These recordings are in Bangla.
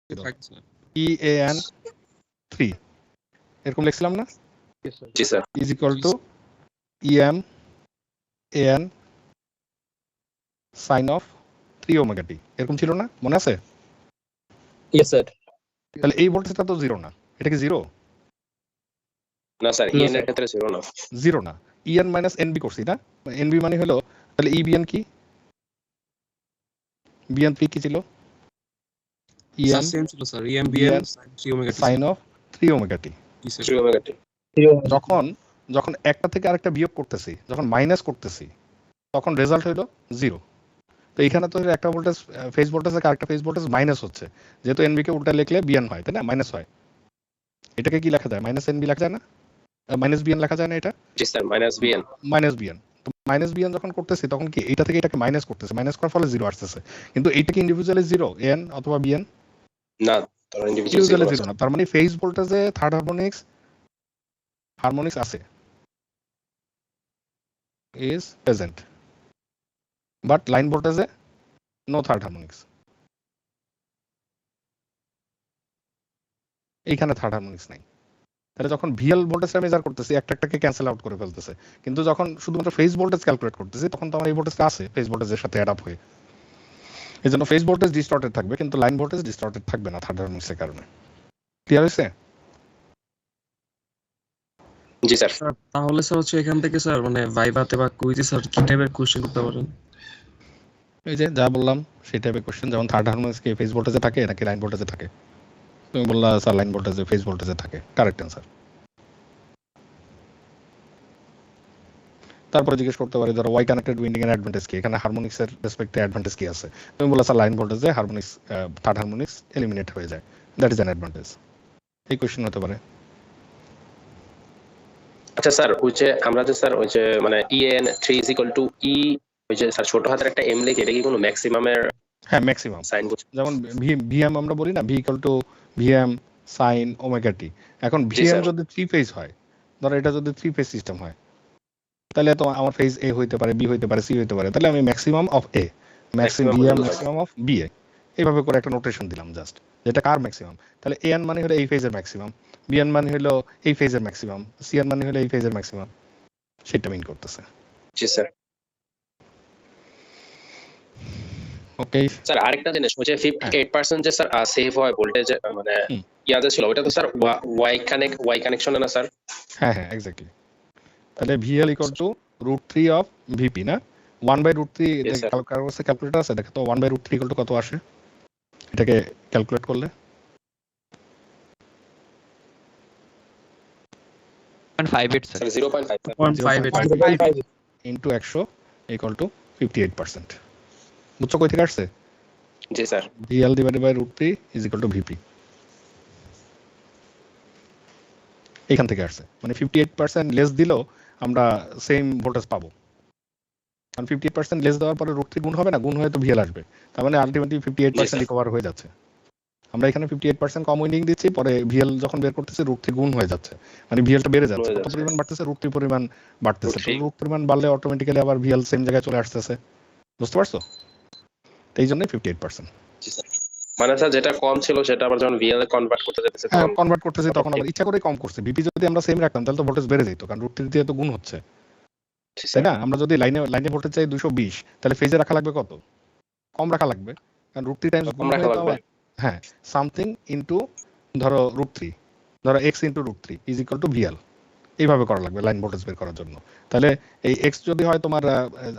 EAN 3 এরকম লিখছিলাম না? জি sir. Is equal to EM AN sine of 3 omega t এরকম ছিল না? মনে আছে? Yes sir. তাহলে এই ভোল্টেজটা তো জিরো না, এটা কি জিরো? না স্যার, ইএন এর ক্ষেত্রে জিরো না। জিরো না, EN মাইনাস NB করছি না? NB মানে হলো তাহলে EBN কি? BN 3 কি ছিল? EN সেম ছিল sir, EMBN sin 3 omega t sine of 3 omega t. যখন একটা থেকে আরেকটা বিয়োগ করতেছি, যখন মাইনাস করতেছি, তখন রেজাল্ট হইলো জিরো। তো এখানে তো একটা ভোল্টেজ ফেজ ভোল্টেজ থেকে আরেকটা ফেজ ভোল্টেজ মাইনাস হচ্ছে, যেহেতু NB কে উল্টা লিখলে BN হয়, তাই না? মাইনাস হয়। এটাকে কি লেখা যায়? মাইনাস NB লেখা যায় না? মাইনাস BN লেখা যায় না এটা? জি sir, minus BN. Minus BN। তো মাইনাস BN যখন করতেছি তখন কি এটা থেকে এটাকে মাইনাস করতেছে, মাইনাস করার ফলে জিরো আসতেছে। কিন্তু এইটা কি ইন্ডিভিজুয়ালি জিরো AN অথবা BN? না, তার ইন্ডিভিজুয়ালি জিরো না। তার মানে ফেজ ভোল্টেজে থার্ড হারমোনিক্স আছে, is present, but line voltage no third harmonics. এইখানে থার্ড হারমোনিক্স নাই। তাহলে যখন ভিএল ভোল্টেজটা মেজার করতেছি একটাকে ক্যান্সেল আউট করে ফেলতেছে, কিন্তু যখন শুধুমাত্র ফেজ ভোল্টেজ ক্যালকুলেট করতেছি তখন তো আমার এই ভোল্টেজটা আছে ফেজ ভোল্টেজের সাথে অ্যাড আপ হয়ে। এই জন্য ফেজ ভোল্টেজ ডিস্টর্টেড থাকবে, কিন্তু লাইন ভোল্টেজ ডিস্টর্টেড থাকবে না থার্ড হারমোনিক্সের কারণে। ক্লিয়ার হয়েছে? জি স্যার। তাহলে স্যার হচ্ছে এখান থেকে স্যার মানে ভাইভাতে বা কুইজে স্যার কি টাইপের কোশ্চেন করতে পারেন? এই যে যা বললাম সেই টাইপের কোশ্চেন, যেমন থার্ড হারমোনিক্স কি ফেজ ভোল্টেজে থাকে নাকি লাইন ভোল্টেজে থাকে? তুমি বললা স্যার লাইন ভোল্টেজে, ফেজ ভোল্টেজে থাকে, কারেক্ট অ্যান্সার। তারপরে জিজ্ঞেস করতে পারি ধরো ওয়াই কানেক্টেড উইন্ডিং এর অ্যাডভান্টেজ কি, এখানে হারমোনিক্সের রেসপেক্টে অ্যাডভান্টেজ কি আছে? তুমি বললা স্যার লাইন ভোল্টেজে হারমোনিক্স থার্ড হারমোনিক্স এলিমিনেট হয়ে যায়, দ্যাট ইজ অ্যান অ্যাডভান্টেজ। এই কোশ্চেন হতে পারে। আচ্ছা স্যার, ওই যে আমরা যে স্যার ওই যে মানে EN 3 is equal to E, ওই যে স্যার ছোট হাতের একটা M লিখে, এটা কি কোনো ম্যাক্সিমামের? হ্যাঁ, ম্যাক্সিমাম। সাইন যেমন ভিএম আমরা বলি না, V equal to VM sine omega t. এখন ভিএম যদি 3 ফেজ হয়, ধরো এটা যদি 3 ফেজ সিস্টেম হয়, তাহলে তো আমার ফেজ এ হইতে পারে, বি হইতে পারে, সি হইতে পারে, তাহলে আমি maximum of A, maximum VM maximum of B A, এইভাবে করে একটা নোটেশন দিলাম জাস্ট, যেটা কার ম্যাক্সিমাম। তাহলে এন মানে হলো এই ফেজের ম্যাক্সিমাম, বিএন মানে হলো এই ফেজের ম্যাক্সিমাম, সিএন মানে হলো এই ফেজের ম্যাক্সিমাম, সেটা মিন করতেছে। জি স্যার। ওকে স্যার আরেকটা জিনিস, ওই যে 58% যে স্যার সেভ হয় ভোল্টেজ মানে ইয়াতে ছিল, ওটা তো স্যার ওয়াই কানেকশনে না স্যার? হ্যাঁ হ্যাঁ এক্স্যাক্টলি। তাহলে VL equal to √3 of VP না, 1/√3 ক্যালকুলেটর আছে, দেখো তো 1/√3 ইকুয়াল টু কত আসে এটাকে ক্যালকুলেট করলে? 0.58 স্যার। 0.58 into 100 equal to 58%। বুঝছো কই থেকে আসছে? জি sir. VL divided by √3 is equal to VP, এখান থেকে আসছে। মানে 58% লেস দিলেও আমরা সেম ভোল্টেজ পাবো, কারণ 58% লেস দেওয়ার পরে √3 গুণ হবে না, গুণ হয়ে তো ভিএল আসবে, তার মানে আলটিমেটলি 58% রিকভার হয়ে যাচ্ছে। আমরা এখানে 58% কম উইন্ডিং দিচ্ছি, পরে ভিএল যখন বের করতেছি √3 গুণ হয়ে যাচ্ছে, মানে ভিএলটা বেড়ে যাচ্ছে। কত পরিমাণ বাড়তেছে? √3 পরিমাণ বাড়তেছে। তো √3 পরিমাণ বাড়লে অটোমেটিক্যালি আবার ভিএল সেম জায়গায় চলে আসতেছে, বুঝতে পারছো? এই জন্যই 58%। জি স্যার। মানে স্যার যেটা কম ছিল সেটা আবার যখন ভিএল এ কনভার্ট করতে যেতেছে হ্যাঁ কনভার্ট করতেছি তখন আবার ইচ্ছা করে কম করছি। ভিপি যদি আমরা সেম রাখতাম তাহলে তো ভোল্টেজ বেড়ে যেত, কারণ √3 দিয়ে তো গুণ হচ্ছে, তাই না? আমরা যদি লাইনে ভোল্টেজ চাই 220, তাহলে ফেজে রাখা লাগবে কত? কম রাখা লাগবে, কারণ √3 টাইমস গুণ হয়ে তো আবার হ্যাঁ সামথিং ইনটু ধরো √3, ধরো x into √3 is equal two VL, এইভাবে করা লাগবে লাইন ভোল্টেজ বের করার জন্য। তাহলে এই x যদি হয় তোমার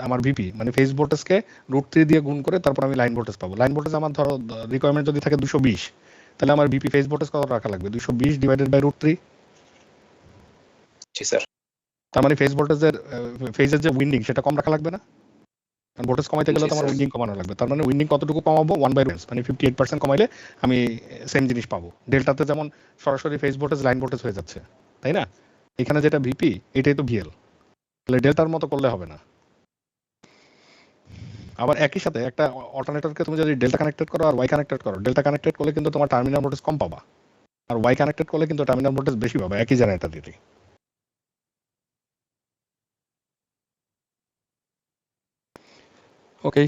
আমার ভিপি মানে ফেজ ভোল্টেজকে √3 দিয়ে গুণ করে তারপর আমি লাইন ভোল্টেজ পাবো। লাইন ভোল্টেজ আমার ধরো রিকোয়ারমেন্ট যদি থাকে 220, তাহলে আমার ভিপি ফেজ ভোল্টেজ কত রাখা লাগবে? 220 ডিভাইডেড বাই √3। G sir. তার মানে ফেজ ভোল্টেজের ফেজের যে উইন্ডিং সেটা কম রাখা লাগবে না, কারণ ভোল্টেজ কমাইতে গেলে তো আমার উইন্ডিং কমানো লাগবে। তার মানে উইন্ডিং কতটুকু কমাবো? 1/2, মানে 58% কমাইলে আমি সেম জিনিস পাবো। ডেল্টাতে যেমন সরাসরি ফেজ ভোল্টেজ লাইন ভোল্টেজ হয়ে যাচ্ছে, তাই না? এখানে যেটা ভিপি এটাই তো ভিএল, তাহলে ডেল্টার মতো করলে হবে না। আবার একই সাথে একটা অল্টারনেটরকে তুমি যদি ডেল্টা কানেক্টেড করো আর ওয়াই কানেক্টেড করো, ডেল্টা কানেক্টেড করলে কিন্তু তোমার টার্মিনাল ভোল্টেজ কম পাবা, আর ওয়াই কানেক্টেড করলে কিন্তু টার্মিনাল ভোল্টেজ বেশি পাবা একই জেনারেটরেরই। ওকে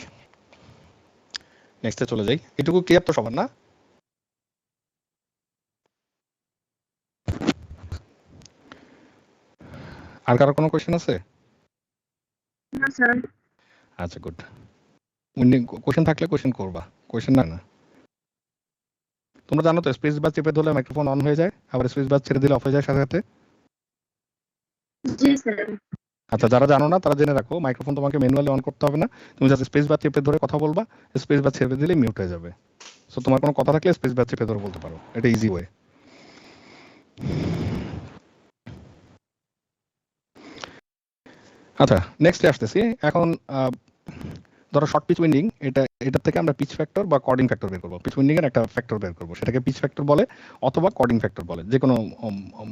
নেক্সটে চলে যাই। এটুকু ক্লিয়ার তো সবার না? আর কারো কোনো কোয়েশ্চেন আছে? না স্যার। আচ্ছা গুড। কোয়েশ্চেন থাকলে কোয়েশ্চেন করবা, কোয়েশ্চেন না। তোমরা জানো তো স্পেস বার চেপে ধরলে মাইক্রোফোন অন হয়ে যায়, আবার স্পেস বার ছেড়ে দিলে অফ হয়ে যায় সাথে সাথে। জি স্যার। আচ্ছা, যারা জানো না তারা জেনে রাখো, মাইক্রোফোন তোমাকে ম্যানুয়ালি অন করতে হবে না, তুমি জাস্ট স্পেস বার চেপে ধরে কথা বলবা, স্পেস বার ছেড়ে দিলে মিউট হয়ে যাবে। সো তোমার কোনো কথা থাকলে স্পেস বার চেপে ধরে বলতে পারো, এটা ইজি ওয়ে। আচ্ছা, নেক্সটে আসতেছি। এখন ধরো শর্ট পিচ উইন্ডিং, এটা থেকে আমরা পিচ ফ্যাক্টর বা কর্ডিং ফ্যাক্টর বের করবো। পিচ উইন্ডিং এর একটা ফ্যাক্টর বের করবো, সেটাকে পিচ ফ্যাক্টর বলে অথবা কর্ডিং ফ্যাক্টর বলে, যে কোনো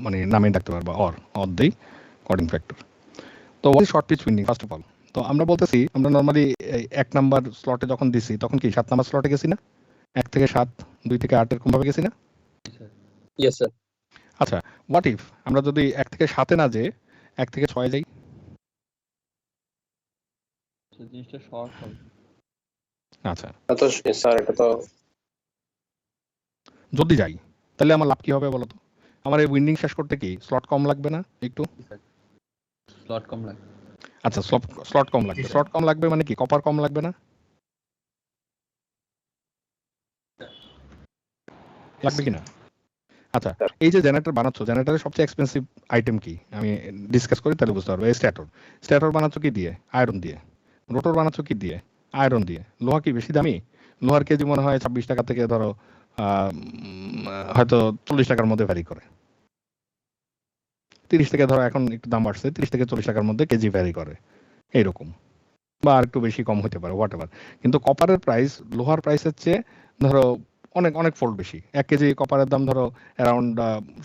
মানে নামে ডাকতে পারবা, অর দেই কর্ডিং ফ্যাক্টর। তো short pitch winding first of all, তো আমরা বলতেছি, আমরা নর্মালি 1 নাম্বার স্লটে যখন দিছি তখন কি 7 নাম্বার স্লটে গেছি না? 1 থেকে 7, 2 থেকে 8 এরকম ভাবে গেছি না? Yes sir. আচ্ছা, হোয়াট ইফ আমরা যদি 1 থেকে 7 এ না যেয়ে 1 থেকে 6 যাই? জিনিসটা শর্ট হবে। আচ্ছা, তো স্যার এটা তো যদি যাই তাহলে আমার লাভ কি হবে বলো তো? আমার এই উইন্ডিং শেষ করতে কি স্লট কম লাগবে না একটু? স্লট কম লাগে। আচ্ছা, স্লট কম লাগবে। স্লট কম লাগবে মানে কি কপার কম লাগবে না? লাগবে কিনা? আচ্ছা, এই যে জেনারেটর বানাচ্ছ, জেনারেটরের সবচেয়ে এক্সপেন্সিভ আইটেম কি আমি ডিসকাস করি তাহলে বুঝতে পারবে। এই স্ট্যাটর বানাচ্ছ কি দিয়ে? আয়রন দিয়ে। রোটর বানাচ্ছ কি দিয়ে? আয়রন দিয়ে। লোহা কি বেশি দামি? লোহার কেজি মনে হয় 26 টাকা থেকে ধরো হয়তো 40 টাকার মধ্যে ভ্যারি করে। 30 থেকে ধরো এখন একটু দাম বাড়ছে, 30 থেকে 40 টাকার মধ্যে কেজি ভ্যারি করে এইরকম, বা আর একটু বেশি কম হতে পারে, হোয়াট এভার। কিন্তু কপারের প্রাইস লোহার প্রাইসের চেয়ে ধরো অনেক অনেক ফোল্ড বেশি। 1 কেজি কপারের দাম ধরো অ্যারাউন্ড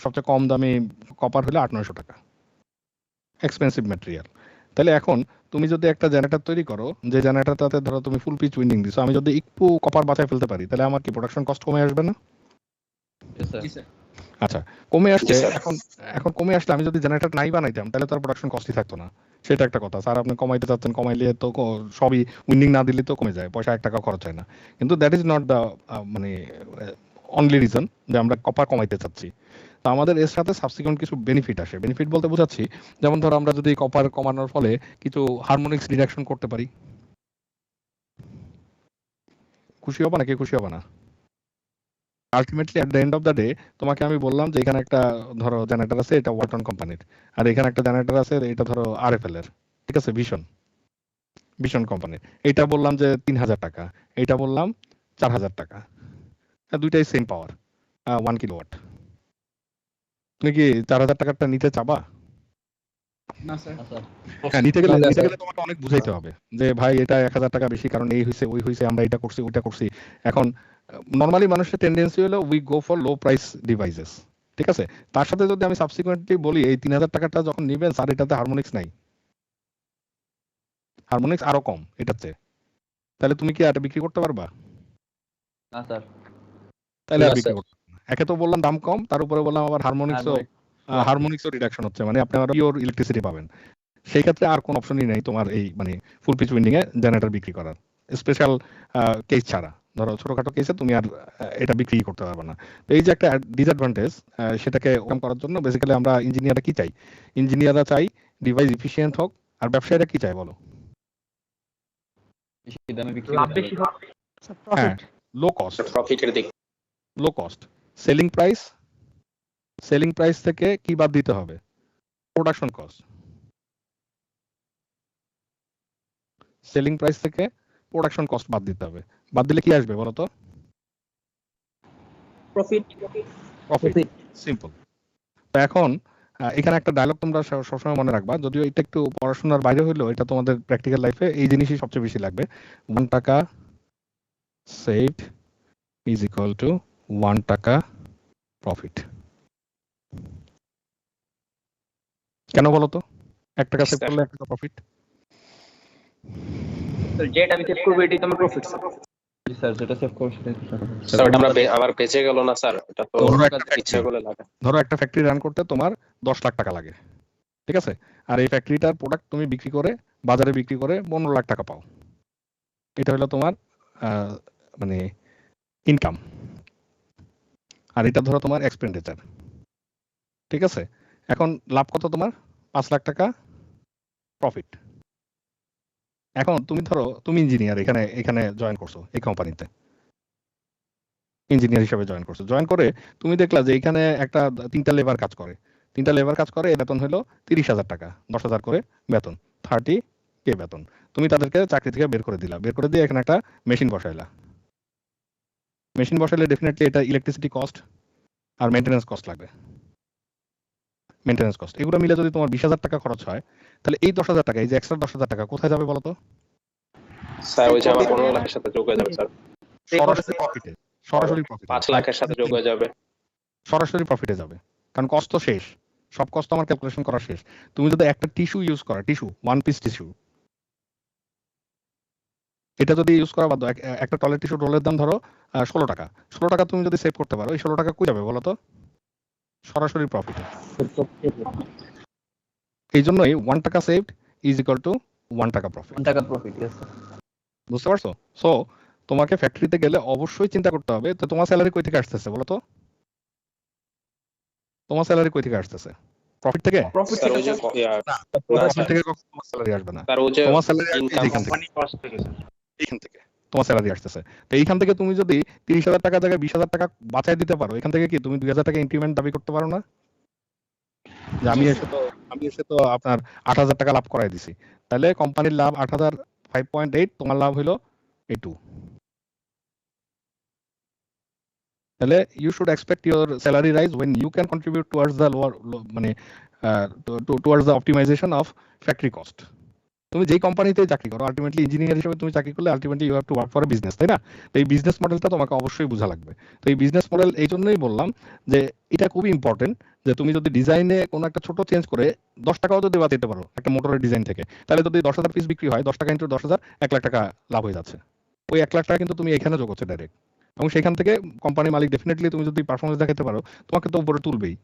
সবচেয়ে কম দামি কপার হলে 800-900 টাকা, এক্সপেন্সিভ ম্যাটেরিয়াল। তাহলে এখন তুমি যদি একটা জেনারেটর তৈরি করো, যে জেনারেটরটাতে ধরো তুমি ফুল পিচ উইন্ডিং দিছো, আমি যদি একটু কপার বাঁচায় ফেলতে পারি তাহলে আমার কি প্রোডাকশন কস্ট কমে আসবে না? আচ্ছা, কমে আসছে। এখন কমে আসলে আমি যদি জেনারেটর নাই বানাইতাম তাহলে তার প্রোডাকশন কস্টই থাকতো না, সেটা একটা কথা। স্যার আপনি কমাইতে চাচ্ছেন, কমাইলে তো সবই উইন্ডিং না দিলে তো কমে যায়, পয়সা 1 টাকা খরচ হয় না। কিন্তু দ্যাট ইজ নট দ্য মানে অনলি রিজন যে আমরা কপার কমাইতে চাচ্ছি। তো আমাদের এর সাথে সাবসিকুয়েন্ট কিছু বেনিফিট আসে। বেনিফিট বলতে বোঝাচ্ছি, যেমন ধরো আমরা যদি কপার কমানোর ফলে কিছু হারমোনিক্স রিডাকশন করতে পারি, খুশি হবা নাকি খুশি হবা না? Ultimately at the end of the day তোমাকে আমি বললাম যে এখানে একটা ধরো জেনারেটর আছে, এটা ওয়ালটন কোম্পানির, আর এখানে একটা জেনারেটর আছে, এটা ধরো আরএফএল এর, ঠিক আছে, ভীষণ কোম্পানির। এটা বললাম যে 3000 টাকা, এটা বললাম 4000 টাকা, দুইটাই সেম পাওয়ার, 1 কিলোওয়াট। তুমি কি 4000 টাকাটা নিতে চাবা? না স্যার। হ্যাঁ, নিতে গেলে তোমাকে অনেক বুঝাইতে হবে যে ভাই এটা 1000 টাকা বেশি, কারণ এই হইছে ওই হইছে, আমরা এটা করছি ওইটা করছি। এখন নরমালি মানুষের টেন্ডেন্সি হলো we go for low price devices, ঠিক আছে। তার সাথে যদি আমি সাবসিকুয়েন্টলি বলি এই 3000 টাকাটা যখন নিবেন স্যার এটাতে হারমোনিক্স নাই, হারমোনিক্স আরো কম এটার চেয়ে, তাহলে তুমি কি এটা বিক্রি করতে পারবা? না স্যার। তাহলে আর না, বিক্রি স্যার। করতে পারবে না। একে তো বললাম দাম কম, তার উপরে বললাম আবার হারমোনিক্সও রিডাকশন হচ্ছে, মানে আপনি আবার পিওর ইলেকট্রিসিটি পাবেন। সেই ক্ষেত্রে আর কোনো অপশনই নেই তোমার এই মানে ফুল পিচ উইন্ডিং এ জেনারেটর বিক্রি করার, স্পেশাল কেস ছাড়া। ধরো ছোটখাটো কেসে তুমি আর এটা বিক্রি করতে পারবে না। তো এই যে একটা ডিসঅ্যাডভান্টেজ, সেটাকে ওভারকাম করার জন্য বেসিক্যালি আমরা ইঞ্জিনিয়াররা কি চাই? ইঞ্জিনিয়াররা চাই ডিভাইস এফিশিয়েন্ট হোক, আর ব্যবসায়ীরা কি চায় বলো? বেশি দামে বিক্রি লাভ করতে বেশি হবে। হবে। হ্যাঁ, লো কস্ট, প্রফিটের দিক। Low cost. সেলিং প্রাইস থেকে কি বাদ দিতে হবে? Production cost. সেলিং প্রাইস থেকে প্রোডাকশন কস্ট বাদ দিতে হবে। বাদ দিলে কি আসবে বলো তো? প্রফিট। Profit, simple. তো এখন এখানে একটা ডায়লগ তোমরা সবসময় মনে রাখবা, যদিও এটা একটু পড়াশোনার বাইরে হইলেও এটা তোমাদের প্র্যাকটিক্যাল লাইফে এই জিনিসই সবচেয়ে বেশি লাগবে। 1 টাকা সেভড ইজ ইকুয়াল টু 1 টাকা প্রফিট। কেন বলো তো? 1 টাকা সেভ করলে 1 টাকা প্রফিট। যেটা আমি সেভ করব এটাই তোমার প্রফিট স্যার। জি স্যার, যেটা সেভ করব সেটাই তো টাকা পাবো। স্যার ওটা আমার বেঁচে গেল না স্যার, এটা তো ইচ্ছা করলে লাগে। ধরো একটা ফ্যাক্টরি রান করতে তোমার 10 লাখ টাকা লাগে, ঠিক আছে, আর এই ফ্যাক্টরিটার প্রোডাক্ট তুমি বিক্রি করে বাজারে বিক্রি করে 15 লাখ টাকা পাও। এটা হলো তোমার মানে ইনকাম, আর এটা ধরো তোমার এক্সপেন্ডিচার, ঠিক আছে। এখন লাভ কত তোমার? 5 লাখ টাকা প্রফিট। এখন তুমি ধরো তুমি ইঞ্জিনিয়ার, এখানে এখানে জয়েন করছো এই কোম্পানিতে, ইঞ্জিনিয়ার হিসেবে জয়েন করছো। জয়েন করে তুমি দেখলা যে এখানে একটা 3টা লেবার কাজ করে, 3টা লেবার কাজ করে, বেতন হলো 30,000 টাকা, 10,000 করে বেতন, 30K বেতন। তুমি তাদেরকে চাকরি থেকে বের করে দিলা, বের করে দিয়ে এখানে একটা মেশিন বসাইলা। মেশিন বসাইলে ডেফিনেটলি এটা ইলেকট্রিসিটি কস্ট আর মেইনটেনেন্স কস্ট লাগবে। মেইনটেনেন্স কস্ট এগুলো মিলে যদি তোমার 20,000 টাকা খরচ হয়, তাহলে এই 10,000 টাকা, এই যে এক্সট্রা 10,000 টাকা কোথায় যাবে বলো তো? স্যার ওই যে আমার 15 লাখের সাথে যোগ হয়ে যাবে স্যার, সরাসরি প্রফিটে, সরাসরি প্রফিট, 5 লাখের সাথে যোগ হয়ে যাবে। সরাসরি প্রফিটে যাবে, কারণ কস্ট তো শেষ, সব কস্ট আমার ক্যালকুলেশন করা শেষ। তুমি যদি একটা টিস্যু ইউজ করা, টিস্যু 1 পিস টিস্যু, এটা যদি ইউজ করা বাদ দাও, একটা টয়লেট টিস্যু রোলের দাম ধরো 16 টাকা, 16 টাকা তুমি যদি সেভ করতে পারো, এই 16 টাকা কই যাবে বলো তো? সরাসরি প্রফিটে। এই জন্যই 1 টাকা সেভড ইজ ইকুয়াল টু 1 টাকা প্রফিট। 1 টাকা প্রফিট। Yes sir. বুঝতে পারছো? সো তোমাকে ফ্যাক্টরিতে গেলে অবশ্যই চিন্তা করতে হবে, তো তোমার স্যালারি কই থেকে আসতেছে বলো তো? তোমার স্যালারি কই থেকে আসতেছে? প্রফিট থেকে? স্যার ওই যে প্রফিট থেকে কখনো তোমার স্যালারি আসবে না। স্যার ওই যে তোমার স্যালারি ইনকাম এখান থেকে, এইখান থেকে তোমার স্যালারি আসতেছে। তো এইখান থেকে তুমি যদি 30,000 টাকা জায়গায় 20,000 টাকা বাঁচায় দিতে পারো, এখান থেকে কি তুমি 2,000 টাকা ইনক্রিমেন্ট দাবি করতে পারো না? যে আমি এসে তো আপনার 8,000 টাকা লাভ করাই দিছি, তাহলে কোম্পানির লাভ 8,000, 5.8, তোমার লাভ হলো 2। তাহলে you should expect your salary raise when you can contribute towards the মানে towards the optimization of factory cost। তুমি যেই কোম্পানিতে চাকরি করো, আলটিমেটলি ইঞ্জিনিয়ার হিসেবে তুমি চাকরি করলে ultimately you have to work for a business, তাই না? তো এই বিজনেস মডেলটা তোমাকে অবশ্যই বোঝা লাগবে। তো এই বিজনেস মডেল এই জন্যই বললাম যে এটা খুবই ইম্পর্টেন্ট, যে তুমি যদি ডিজাইনে কোনো একটা ছোট চেঞ্জ করে 10 টাকাও যদি বাঁচাতে পারো একটা মোটরের ডিজাইন থেকে, তাহলে যদি 10,000 পিস বিক্রি হয়, 10 টাকা ইন্টু 10,000, 1 লাখ টাকা লাভ হয়ে যাচ্ছে। ওই 1 লাখ টাকা কিন্তু তুমি এখানে যোগ হচ্ছে ডাইরেক্ট, এবং সেখান থেকে কোম্পানি মালিক ডেফিনেটলি তুমি যদি পারফরমেন্স দেখাতে পারো, তোমাকে তো উপরে তুলবেই।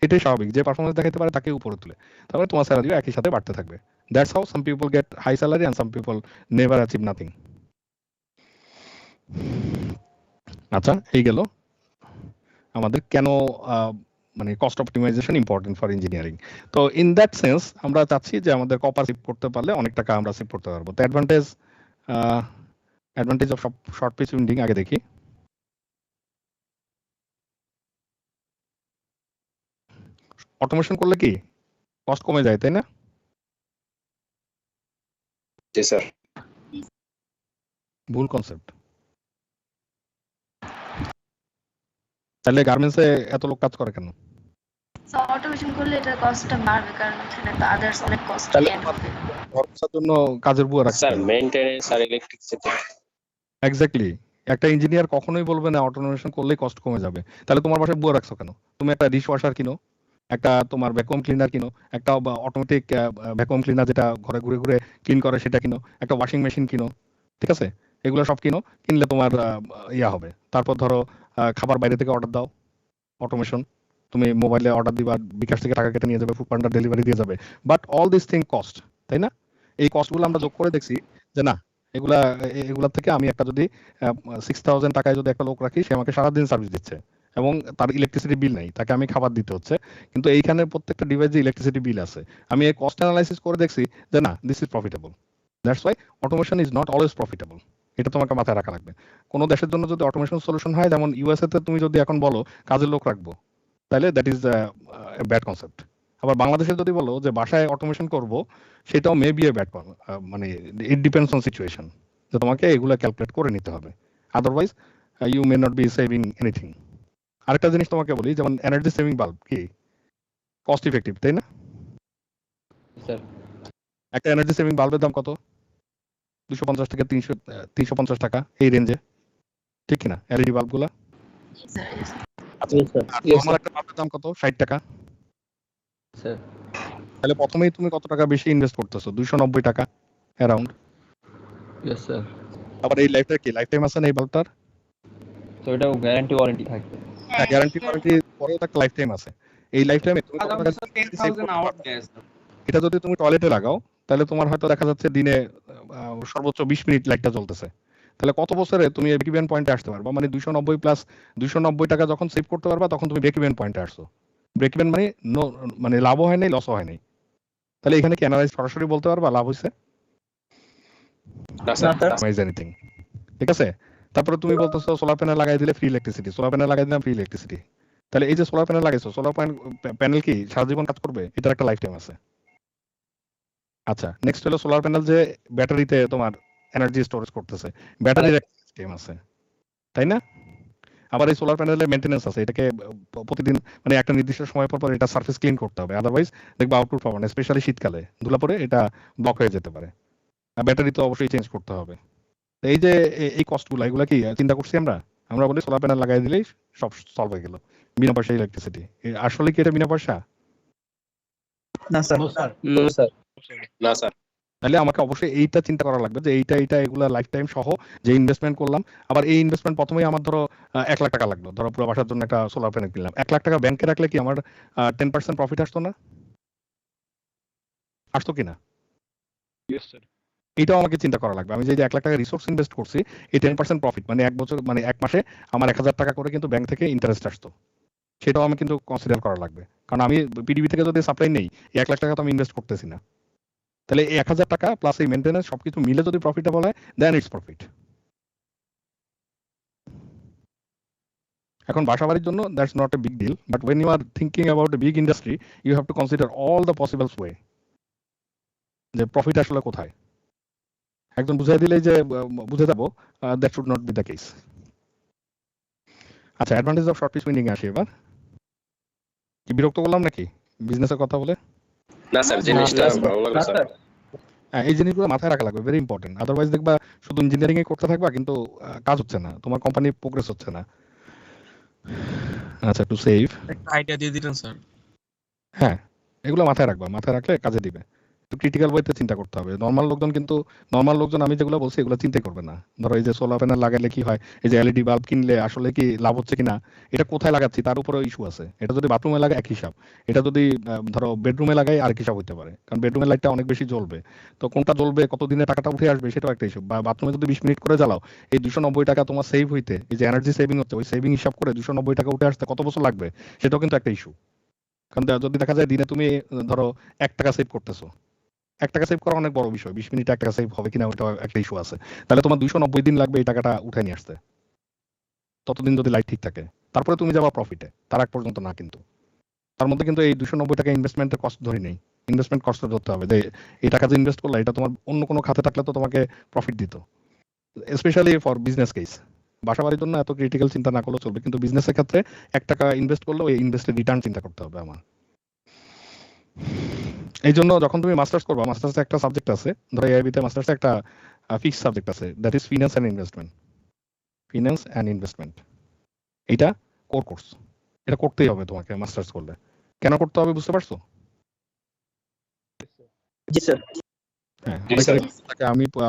এটাই স্বাভাবিক, যে পারফরমেন্স দেখাতে পারে তাকে উপরে তুলে, তারপরে তোমার স্যালারিও একই সাথে বাড়তে থাকবে। That's how some people get high salary and some people never achieve nothing. আচ্ছা, এই গেল আমাদের কেন মানে cost optimization important for engineering. তো ইন দ্যাট সেন্স আমরা চাচ্ছি যে আমাদের কপার সেভ করতে পারলে অনেক টাকা আমরা সেভ করতে পারবো। তো advantage of short pitch winding আগে দেখি। অটোমেশন করলে কি কস্ট কমে যায়, তাই না? জি স্যার। ভুল কনসেপ্ট। তাহলে গার্মেন্টসে এত লোক কাজ করে কেন? সো অটোমেশন করলে এটার কস্টটা বাড়বে, কারণ এখানে তো আদার্স অনেক কস্ট তাহলে অ্যাড হবে। খরচার জন্য কাজের বুয়া রাখছে। স্যার মেইনটেনেন্স আর ইলেকট্রিসিটি। এক্স্যাক্টলি। একটা ইঞ্জিনিয়ার কখনোই বলবে না অটোমেশন করলেই কস্ট কমে যাবে। তাহলে তোমার বাসায় বুয়া রাখছো কেন? তুমি একটা ডিশ ওয়াশার কিনো, একটা তোমার ভ্যাকুয়াম ক্লিনার কিনো, একটা অটোমেটিক ভ্যাকুয়াম ক্লিনার যেটা ঘরে ঘুরে ঘুরে ক্লিন করে সেটা কিনো, একটা ওয়াশিং মেশিন কিনো, ঠিক আছে? এগুলো সব কিনো, কিনলে তোমার ইয়া হবে। তারপর ধরো খাবার বাইরে থেকে অর্ডার দাও, অটোমেশন। তুমি মোবাইলে অর্ডার দিবা, বিকাশ থেকে টাকা কেটে নিয়ে যাবে, ফুড পান্ডা ডেলিভারি দিয়ে যাবে। But all this thing cost, তাই না? এই কস্টগুলো আমরা যোগ করে দেখছি যে না, এগুলা থেকে আমি একটা যদি 6,000 টাকায় যদি একটা লোক রাখি, সে আমাকে সারাদিন সার্ভিস দিচ্ছে এবং তার ইলেকট্রিসিটি বিল নাই, তাকে আমি খাবার দিতে হচ্ছে, কিন্তু এইখানে প্রত্যেকটা ডিভাইসে ইলেকট্রিসিটি বিল আছে। আমি এই কস্ট অ্যানালাইসিস করে দেখছি যে না, this is profitable. That's why automation is not always profitable. এটা তোমাকে মাথায় রাখা লাগবে। কোনো দেশের জন্য যদি অটোমেশন সলিউশন হয়, যেমন ইউএসএ তে তুমি যদি এখন বলো কাজের লোক রাখবো, তাহলে দ্যাট ইজ ব্যাড কনসেপ্ট। আবার বাংলাদেশে যদি বলো যে বাসায় অটোমেশন করব, সেটাও মে বি এ ব্যাড, মানে ইট ডিপেন্ডস অন সিচুয়েশন, যে তোমাকে এগুলো ক্যালকুলেট করে নিতে হবে। Otherwise you may not be saving anything. আরেকটা জিনিস তোমাকে বলি, যেমন এনার্জি সেভিং বাল্ব কি কস্ট ইফেক্টিভ, তাই না? স্যার একটা এনার্জি সেভিং বাল্বের দাম কত? 250 থেকে 350 টাকা, এই রেঞ্জে, ঠিক কিনা? এলইডি বাল্বগুলা। আচ্ছা, নরমাল একটা বাল্বের দাম কত? 60 টাকা। স্যার তাহলে প্রথমেই তুমি কত টাকা বেশি ইনভেস্ট করতেছো? 290 টাকা অ্যারাউন্ড। Yes sir. আবার এই লাইফটার কি লাইফ টাইম আছে না এই বাল্বটার? তো এটাও গ্যারান্টি ওয়ারেন্টি থাকবে। হ্যাঁ, গ্যারান্টি ওয়ারেন্টি পরেও একটা লাইফ টাইম আছে। এই লাইফ টাইমে তুমি কত টাকা save করতে পারবে? এটা যদি তুমি টয়লেটে লাগাও, তাহলে তোমার হয়তো দেখা যাচ্ছে দিনে সর্বোচ্চ 20 মিনিট লাইটটা জ্বলতেছে। তাহলে কত বছরে তুমি ব্রেক ইভেন পয়েন্টে আসতে পারবা? মানে 290 প্লাস 290 টাকা যখন সেভ করতে পারবা, তখন তুমি ব্রেক ইভেন পয়েন্টে আসছো। ব্রেক ইভেন মানে মানে লাভও হয় নাই, লসও হয় নাই, তাহলে এখানে কি অ্যানালাইজ সরাসরি বলতে পারবা লাভ হয়েছে? না স্যার অ্যানালাইজ এনিথিং, ঠিক আছে? তারপরে তুমি বলতেছো সোলার প্যানেল লাগাই দিলে ফ্রি ইলেকট্রিসিটি, সোলার প্যানেল লাগাই দিলাম ফ্রি ইলেকট্রিসিটি। তাহলে এই যে সোলার প্যানেল লাগাইছো, সোলার প্যানেল কি সারা জীবন কাজ করবে? এটার একটা লাইফ টাইম আছে। আচ্ছা, নেক্সট হলো সোলার প্যানেল যে ব্যাটারিতে তোমার এনার্জি স্টোরেজ করতেছে, ব্যাটারির একটা টাইম আছে, তাই না? আবার এই সোলার প্যানেলের মেইনটেনেন্স আছে, এটাকে প্রতিদিন মানে একটা নির্দিষ্ট সময় পর পর এটা সারফেস ক্লিন করতে হবে, আদারওয়াইজ দেখবা আউটপুট পাবো না, স্পেশালি শীতকালে ধুলা পরে এটা ব্লক হয়ে যেতে পারে। আর ব্যাটারি তো অবশ্যই চেঞ্জ করতে হবে। তো এই যে এই কস্টগুলো, এগুলা কি চিন্তা করছি আমরা? আমরা বলি সোলার প্যানেল লাগাই দিলেই সব সলভ হয়ে গেল, বিনা পয়সা ইলেকট্রিসিটি। আসলে কি এটা বিনা পয়সা? না স্যার। No sir. না স্যার তাহলে আমাকে অবশ্যই এইটা চিন্তা করা লাগবে যে এইটা এগুলা লাইফ টাইম সহ যে ইনভেস্টমেন্ট করলাম। আবার এই ইনভেস্টমেন্ট প্রথমেই আমার ধরো 1 লাখ টাকা লাগলো, ধরো পুরো বাসার জন্য একটা সোলার প্যানেল কিনলাম, 1 লাখ টাকা ব্যাংকে রাখলে কি আমার 10% প্রফিট আসতো না? আসতো কিনা? এইটাও আমাকে চিন্তা করা লাগবে। আমি যে 1 লাখ টাকা রিসোর্স ইনভেস্ট করছি, এই 10% প্রফিট মানে 1 বছর মানে 1 মাসে আমার 1000 টাকা করে কিন্তু ব্যাংক থেকে ইন্টারেস্ট আসতো, সেটাও আমি কিন্তু কনসিডার করা লাগবে। কারণ আমি পিডিবি থেকে যদি সাপ্লাই নেই, এই 1 লাখ টাকা তো আমি ইনভেস্ট করতেছি না। তাহলে এই 1000 টাকা প্লাস এই মেইনটেনেন্স সবকিছু মিলে যদি প্রফিটেবল হয়, দেন ইটস প্রফিট। এখন বাসা বাড়ির জন্য that's not a big deal, but when you are thinking about a big industry, you have to consider all the possibles way, যে প্রফিট আসলে কোথায়। একজন বুঝাই দিলেই যে বুঝে যাবো, that should not be the case. আচ্ছা, advantage of short pitch winding আসি এবার। কি বিরক্ত করলাম নাকি বিজনেসের কথা বলে? না স্যার জিনিসটা ভালো লাগলো না স্যার। স্যার। এই জিনিসগুলো মাথায় রাখা লাগবে, ভেরি ইম্পর্টেন্ট। আদারওয়াইজ দেখবা শুধু ইঞ্জিনিয়ারিং এ করতে থাকবা কিন্তু কাজ হচ্ছে না, তোমার কোম্পানি প্রোগ্রেস হচ্ছে না। আচ্ছা, টু সেভ, একটা আইডিয়া দিয়ে দিলেন স্যার। হ্যাঁ এগুলো মাথায় রাখবা, মাথায় রাখলে কাজে দিবে। ক্রিটিক্যাল ওয়েতে চিন্তা করতে হবে। নর্মাল লোকজন আমি যেগুলো বলছি এগুলো চিন্তাই করবে না। ধরো এই যে সোলার প্যানেল লাগাইলে কি হয়, এই যে এলইডি বাল্ব কিনলে আসলে কি লাভ হচ্ছে কিনা, এটা কোথায় লাগাচ্ছি তার উপরে ইস্যু আছে। এটা যদি বাথরুমে লাগাই এক হিসাব, এটা যদি ধরো বেডরুমে লাগাই আরেক হিসাব হতে পারে, কারণ বেডরুমের লাইটটা অনেক বেশি জ্বলবে। তো কোনটা জ্বলবে, কতদিনে টাকাটা উঠে আসবে, সেটাও একটা ইস্যু। বা বাথরুমে যদি 20 মিনিট করে জ্বালাও, এই 290 টাকা তোমার সেভ হইতে, এই যে এনার্জি সেভিং হচ্ছে, ওই সেভিং হিসাব করে 290 টাকা উঠে আসতে কত বছর লাগবে, সেটাও কিন্তু একটা ইস্যু। কারণ যদি দেখা যায় দিনে তুমি ধরো 1 টাকা সেভ করতেছো, 1 টাকা সেভ করা অনেক বড় বিষয়, 20 মিনিটে 1 টাকা সেভ হবে কিনা ওটা একটা ইস্যু আছে। তাহলে তোমার 290 দিন লাগবে এই টাকাটা উঠে নিয়ে আসতে, ততদিন যদি লাইট ঠিক থাকে। তারপরে তুমি যাবা প্রফিটে, তার আগ পর্যন্ত না। কিন্তু তার মধ্যে কিন্তু এই 290 টাকা ইনভেস্টমেন্টের কস্ট ধরে নেই, ইনভেস্টমেন্ট কস্ট ধরতে হবে যে এই টাকা যে ইনভেস্ট করলে এটা তোমার অন্য কোনো খাতে থাকলে তো তোমাকে প্রফিট দিত, স্পেশালি ফর বিজনেস কেস। বাসা বাড়ির জন্য এত ক্রিটিক্যাল চিন্তা না করলেও চলবে, কিন্তু বিজনেসের ক্ষেত্রে 1 টাকা ইনভেস্ট করলেও এই ইনভেস্টের রিটার্ন চিন্তা করতে হবে আমার। এই জন্য যখন তুমি মাস্টার্স করবা, মাস্টার্সে একটা সাবজেক্ট আছে, ধরো এআইবিতে মাস্টার্সে একটা ফিক্স সাবজেক্ট আছে, that is finance and investment. Finance and investment এইটা কোর কোর্স, এটা করতেই হবে তোমাকে মাস্টার্স করলে। কেন করতে হবে বুঝতে পারছো? জি স্যার। হ্যাঁ, জি স্যার।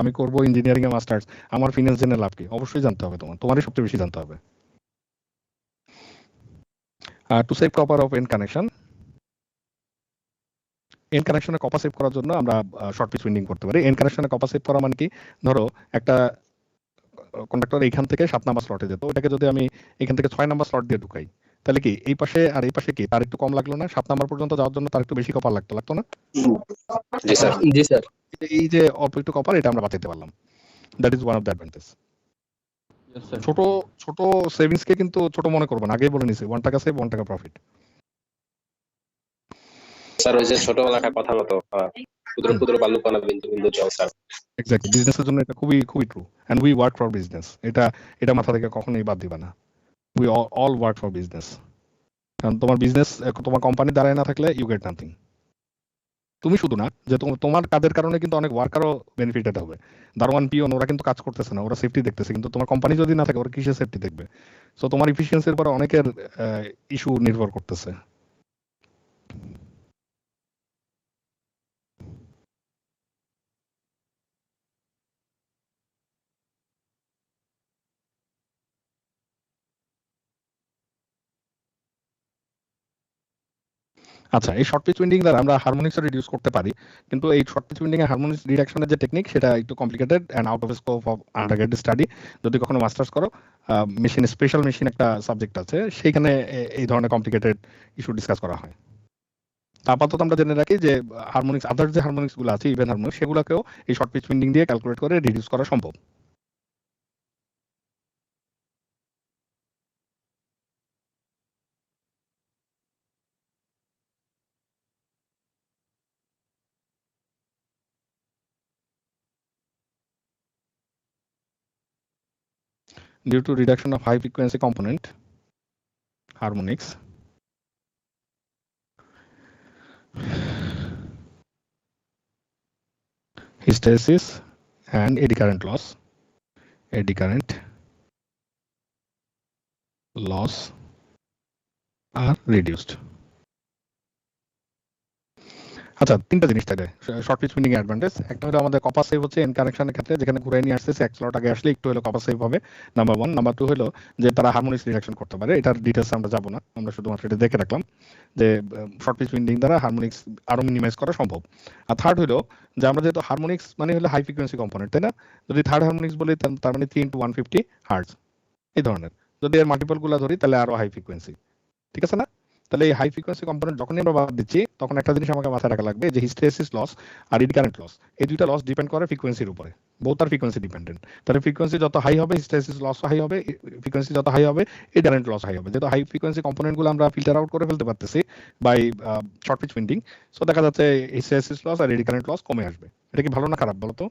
আমি করবো ইঞ্জিনিয়ারিং এ মাস্টার্স, আমার ফিনান্স জেনে লাভ কি? অবশ্যই জানতে হবে, তোমারই সবচেয়ে বেশি জানতে হবে। To save copper of end connection, এন্ড কানেকশনে কপার সেভ করার জন্য আমরা শর্ট পিচ উইন্ডিং করতে পারি। এন্ড কানেকশনে কপার সেভ করা মানে কি, ধরো একটা কন্ডাক্টর এইখান থেকে 7 নাম্বার স্লটে যেত, ওটাকে যদি আমি এখান থেকে 6 নাম্বার স্লট দিয়ে ঢুকাই, তাহলে কি এই পাশে আর এই পাশে কি তার একটু কম লাগলো না? 7 নাম্বার পর্যন্ত যাওয়ার জন্য তার একটু বেশি কপার লাগতো না? জি স্যার। জি স্যার। এই যে অল্প একটু কপার, এটা আমরা বাঁচাতে পারলাম। That is one of the advantage. Yes sir. ছোট সেভিংস কে কিন্তু ছোট মনে করবেন, আগেই বলে নিছি 1 টাকা সেভ 1 টাকা প্রফিট। স্যার ওই যে ছোটবেলাকার কথা মতো ক্ষুদ্র ক্ষুদ্র বালুকণা বিন্দু বিন্দু জল স্যার। এক্স্যাক্টলি, বিজনেসের জন্য এটা খুবই খুবই true. And we work for business, এটা মাথা থেকে কখনোই বাদ দিবা না। We all work for business. কারণ তোমার বিজনেস, তোমার কোম্পানি দাঁড়ায় না থাকলে ইউ গেট নাথিং। তুমি শুধু না, যে তোমার কাজের কারণে কিন্তু অনেক ওয়ার্কারও বেনিফিটেড হবে। দারোয়ান পিওন ওরা কিন্তু কাজ করতেছে না, ওরা সেফটি দেখতেছে, কিন্তু তোমার কোম্পানি যদি না থাকে ওরা কিসের সেফটি দেখবে? সো তোমার ইফিসিয়েন্সির উপর অনেকের ইস্যু নির্ভর করতেছে। আচ্ছা, এই শর্ট পিচ উইন্ডিং দ্বারা আমরা হারমোনিক্স রিডিউস করতে পারি, কিন্তু এই শর্ট পিচ উইন্ডিং এ হারমোনিক্স রিডাকশনের যে টেকনিক, সেটা একটু complicated and out of scope of undergrad study. যদি কখনো মাস্টার্স করো, মেশিন স্পেশাল মেশিন একটা সাবজেক্ট আছে, সেইখানে এই ধরনের কমপ্লিকেটেড ইস্যু ডিসকাস করা হয়। তা আপাতত আমরা জেনে রাখি যে হারমোনিক্স, আদার যে হারমোনিক্স গুলো আছে, ইভেন হারমোনিক্স, সেগুলোকেও এই শর্ট পিচ উইন্ডিং দিয়ে ক্যালকুলেট করে রিডিউস করা সম্ভব। Due to reduction of high frequency component harmonics, hysteresis and eddy current loss are reduced. আচ্ছা, তিনটা জিনিস থাকে শর্ট পিচ উইন্ডিং অ্যাডভান্টেজ। একটা হলো আমাদের কপার সেভ হচ্ছে এন কানেকশনের ক্ষেত্রে, যেখানে ঘুরে নিয়ে আসতেছে এক স্লট আগে আসলে একটু হলো কপার সেভ হবে, নাম্বার 1। নাম্বার 2 হলো যে তারা হারমোনিক্স রিডাকশন করতে পারে। এটার ডিটেলস আমরা যাবো না, আমরা শুধুমাত্র এটা দেখে রাখলাম যে শর্ট পিচ উইন্ডিং দ্বারা হারমোনিক্স আরো মিনিমাইজ করা সম্ভব। আর থার্ড হলো যে আমরা যেহেতু হারমোনিক্স মানে হলো হাই ফ্রিকোয়েন্সি কম্পোনেন্ট, তাই না? যদি থার্ড হারমোনিক্স বলি তার মানে 3 into 150 হার্টজ এই ধরনের। যদি এর মাল্টিপল গুলা ধরি তাহলে আরো হাই ফ্রিকোয়েন্সি, ঠিক আছে না? তাহলে এই হাই ফ্রিকোয়েন্সি কম্পোনেন্ট যখনই আমরা বাদ দিচ্ছি, তখন একটা জিনিস আমাকে মাথায় রাখা লাগবে যে হিস্টেরেসিস লস আর এডি কারেন্ট লস, এই দুইটা লস ডিপেন্ড করে ফ্রিকোয়েন্সির উপরে, বোথ আর ফ্রিকোয়েন্সি ডিপেন্ডেন্ট। তাহলে ফ্রিকোয়েন্সি যত হাই হবে হিস্টেরেসিস লস হাই হবে, ফ্রিকোয়েন্সি যত হাই হবে এডি কারেন্ট লস হাই হবে। যেহেতু হাই ফ্রিকোয়েন্সি কম্পোনেন্টগুলো আমরা ফিল্টার আউট করে ফেলতে পারতেছি by short pitch winding, so দেখা যাচ্ছে হিস্টেরেসিস লস আর এডি কারেন্ট লস কমে আসবে। এটা কি ভালো না খারাপ বলো তো?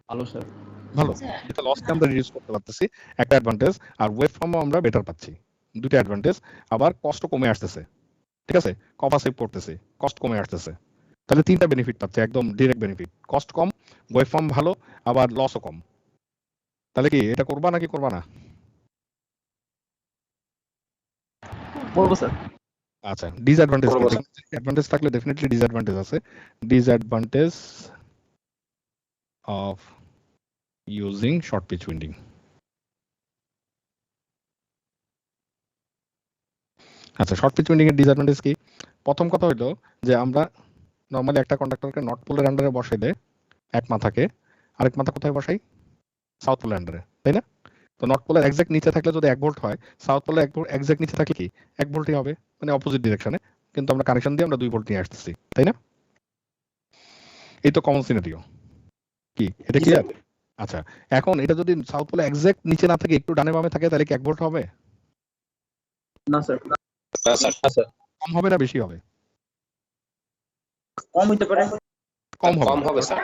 ভালো স্যার। ভালো, এটা লসকে আমরা রিডিউস করতে পারতেছি, একটা অ্যাডভান্টেজ। আর ওয়েভ ফর্মও আমরা বেটার পাচ্ছি, দুটো অ্যাডভান্টেজ। আবার কষ্ট কমে আসতেছে, ঠিক আছে? কপার সেভ করতেছে, কস্ট কমে আসতেছে। তাহলে তিনটা বেনিফিট পাচ্ছে, একদম ডিরেক্ট বেনিফিট, কস্ট কম, ওয়েভ ফর্ম ভালো, আবার লসও কম। তাহলে কি এটা করবা নাকি করবা না? বলবো স্যার। আচ্ছা, ডিসঅ্যাডভান্টেজ করবো কি? অ্যাডভান্টেজ থাকলে ডেফিনেটলি ডিসঅ্যাডভান্টেজ আছে। Disadvantage of using short pitch winding. আচ্ছা, শর্ট পিচ উইন্ডিং এর ডিসঅ্যাডভান্টেজ কি? প্রথম কথা হলো যে আমরা নরমালি একটা কন্ডাক্টরকে নর্থ পোলের আন্ডারে বসাইলে এক মাথাকে, আরেক মাথা কোথায় বসাই? সাউথ পোলের আন্ডারে, তাই না? তো নর্থ পোলের এক্সাক্ট নিচে থাকলে যদি 1 ভোল্ট হয়, সাউথ পোলের এক্সাক্ট নিচে থাকলে কি 1 ভোল্টই হবে, মানে অপোজিট ডিরেকশনে। কিন্তু আমরা কানেকশন দিয়ে আমরা 2 ভোল্ট নিয়ে আসতেছি, তাই না? এই তো কমন সিনারিও। কি এটা ক্লিয়ার? আচ্ছা, এখন এটা যদি সাউথ পোলে এক্সাক্ট নিচে না থাকে, একটু ডানে বামে থাকে, তাহলে কি 1 ভোল্ট হবে? না স্যার, না স্যার, কম হবে না বেশি হবে? কম হইতে পারে। কম হবে। কম হবে স্যার।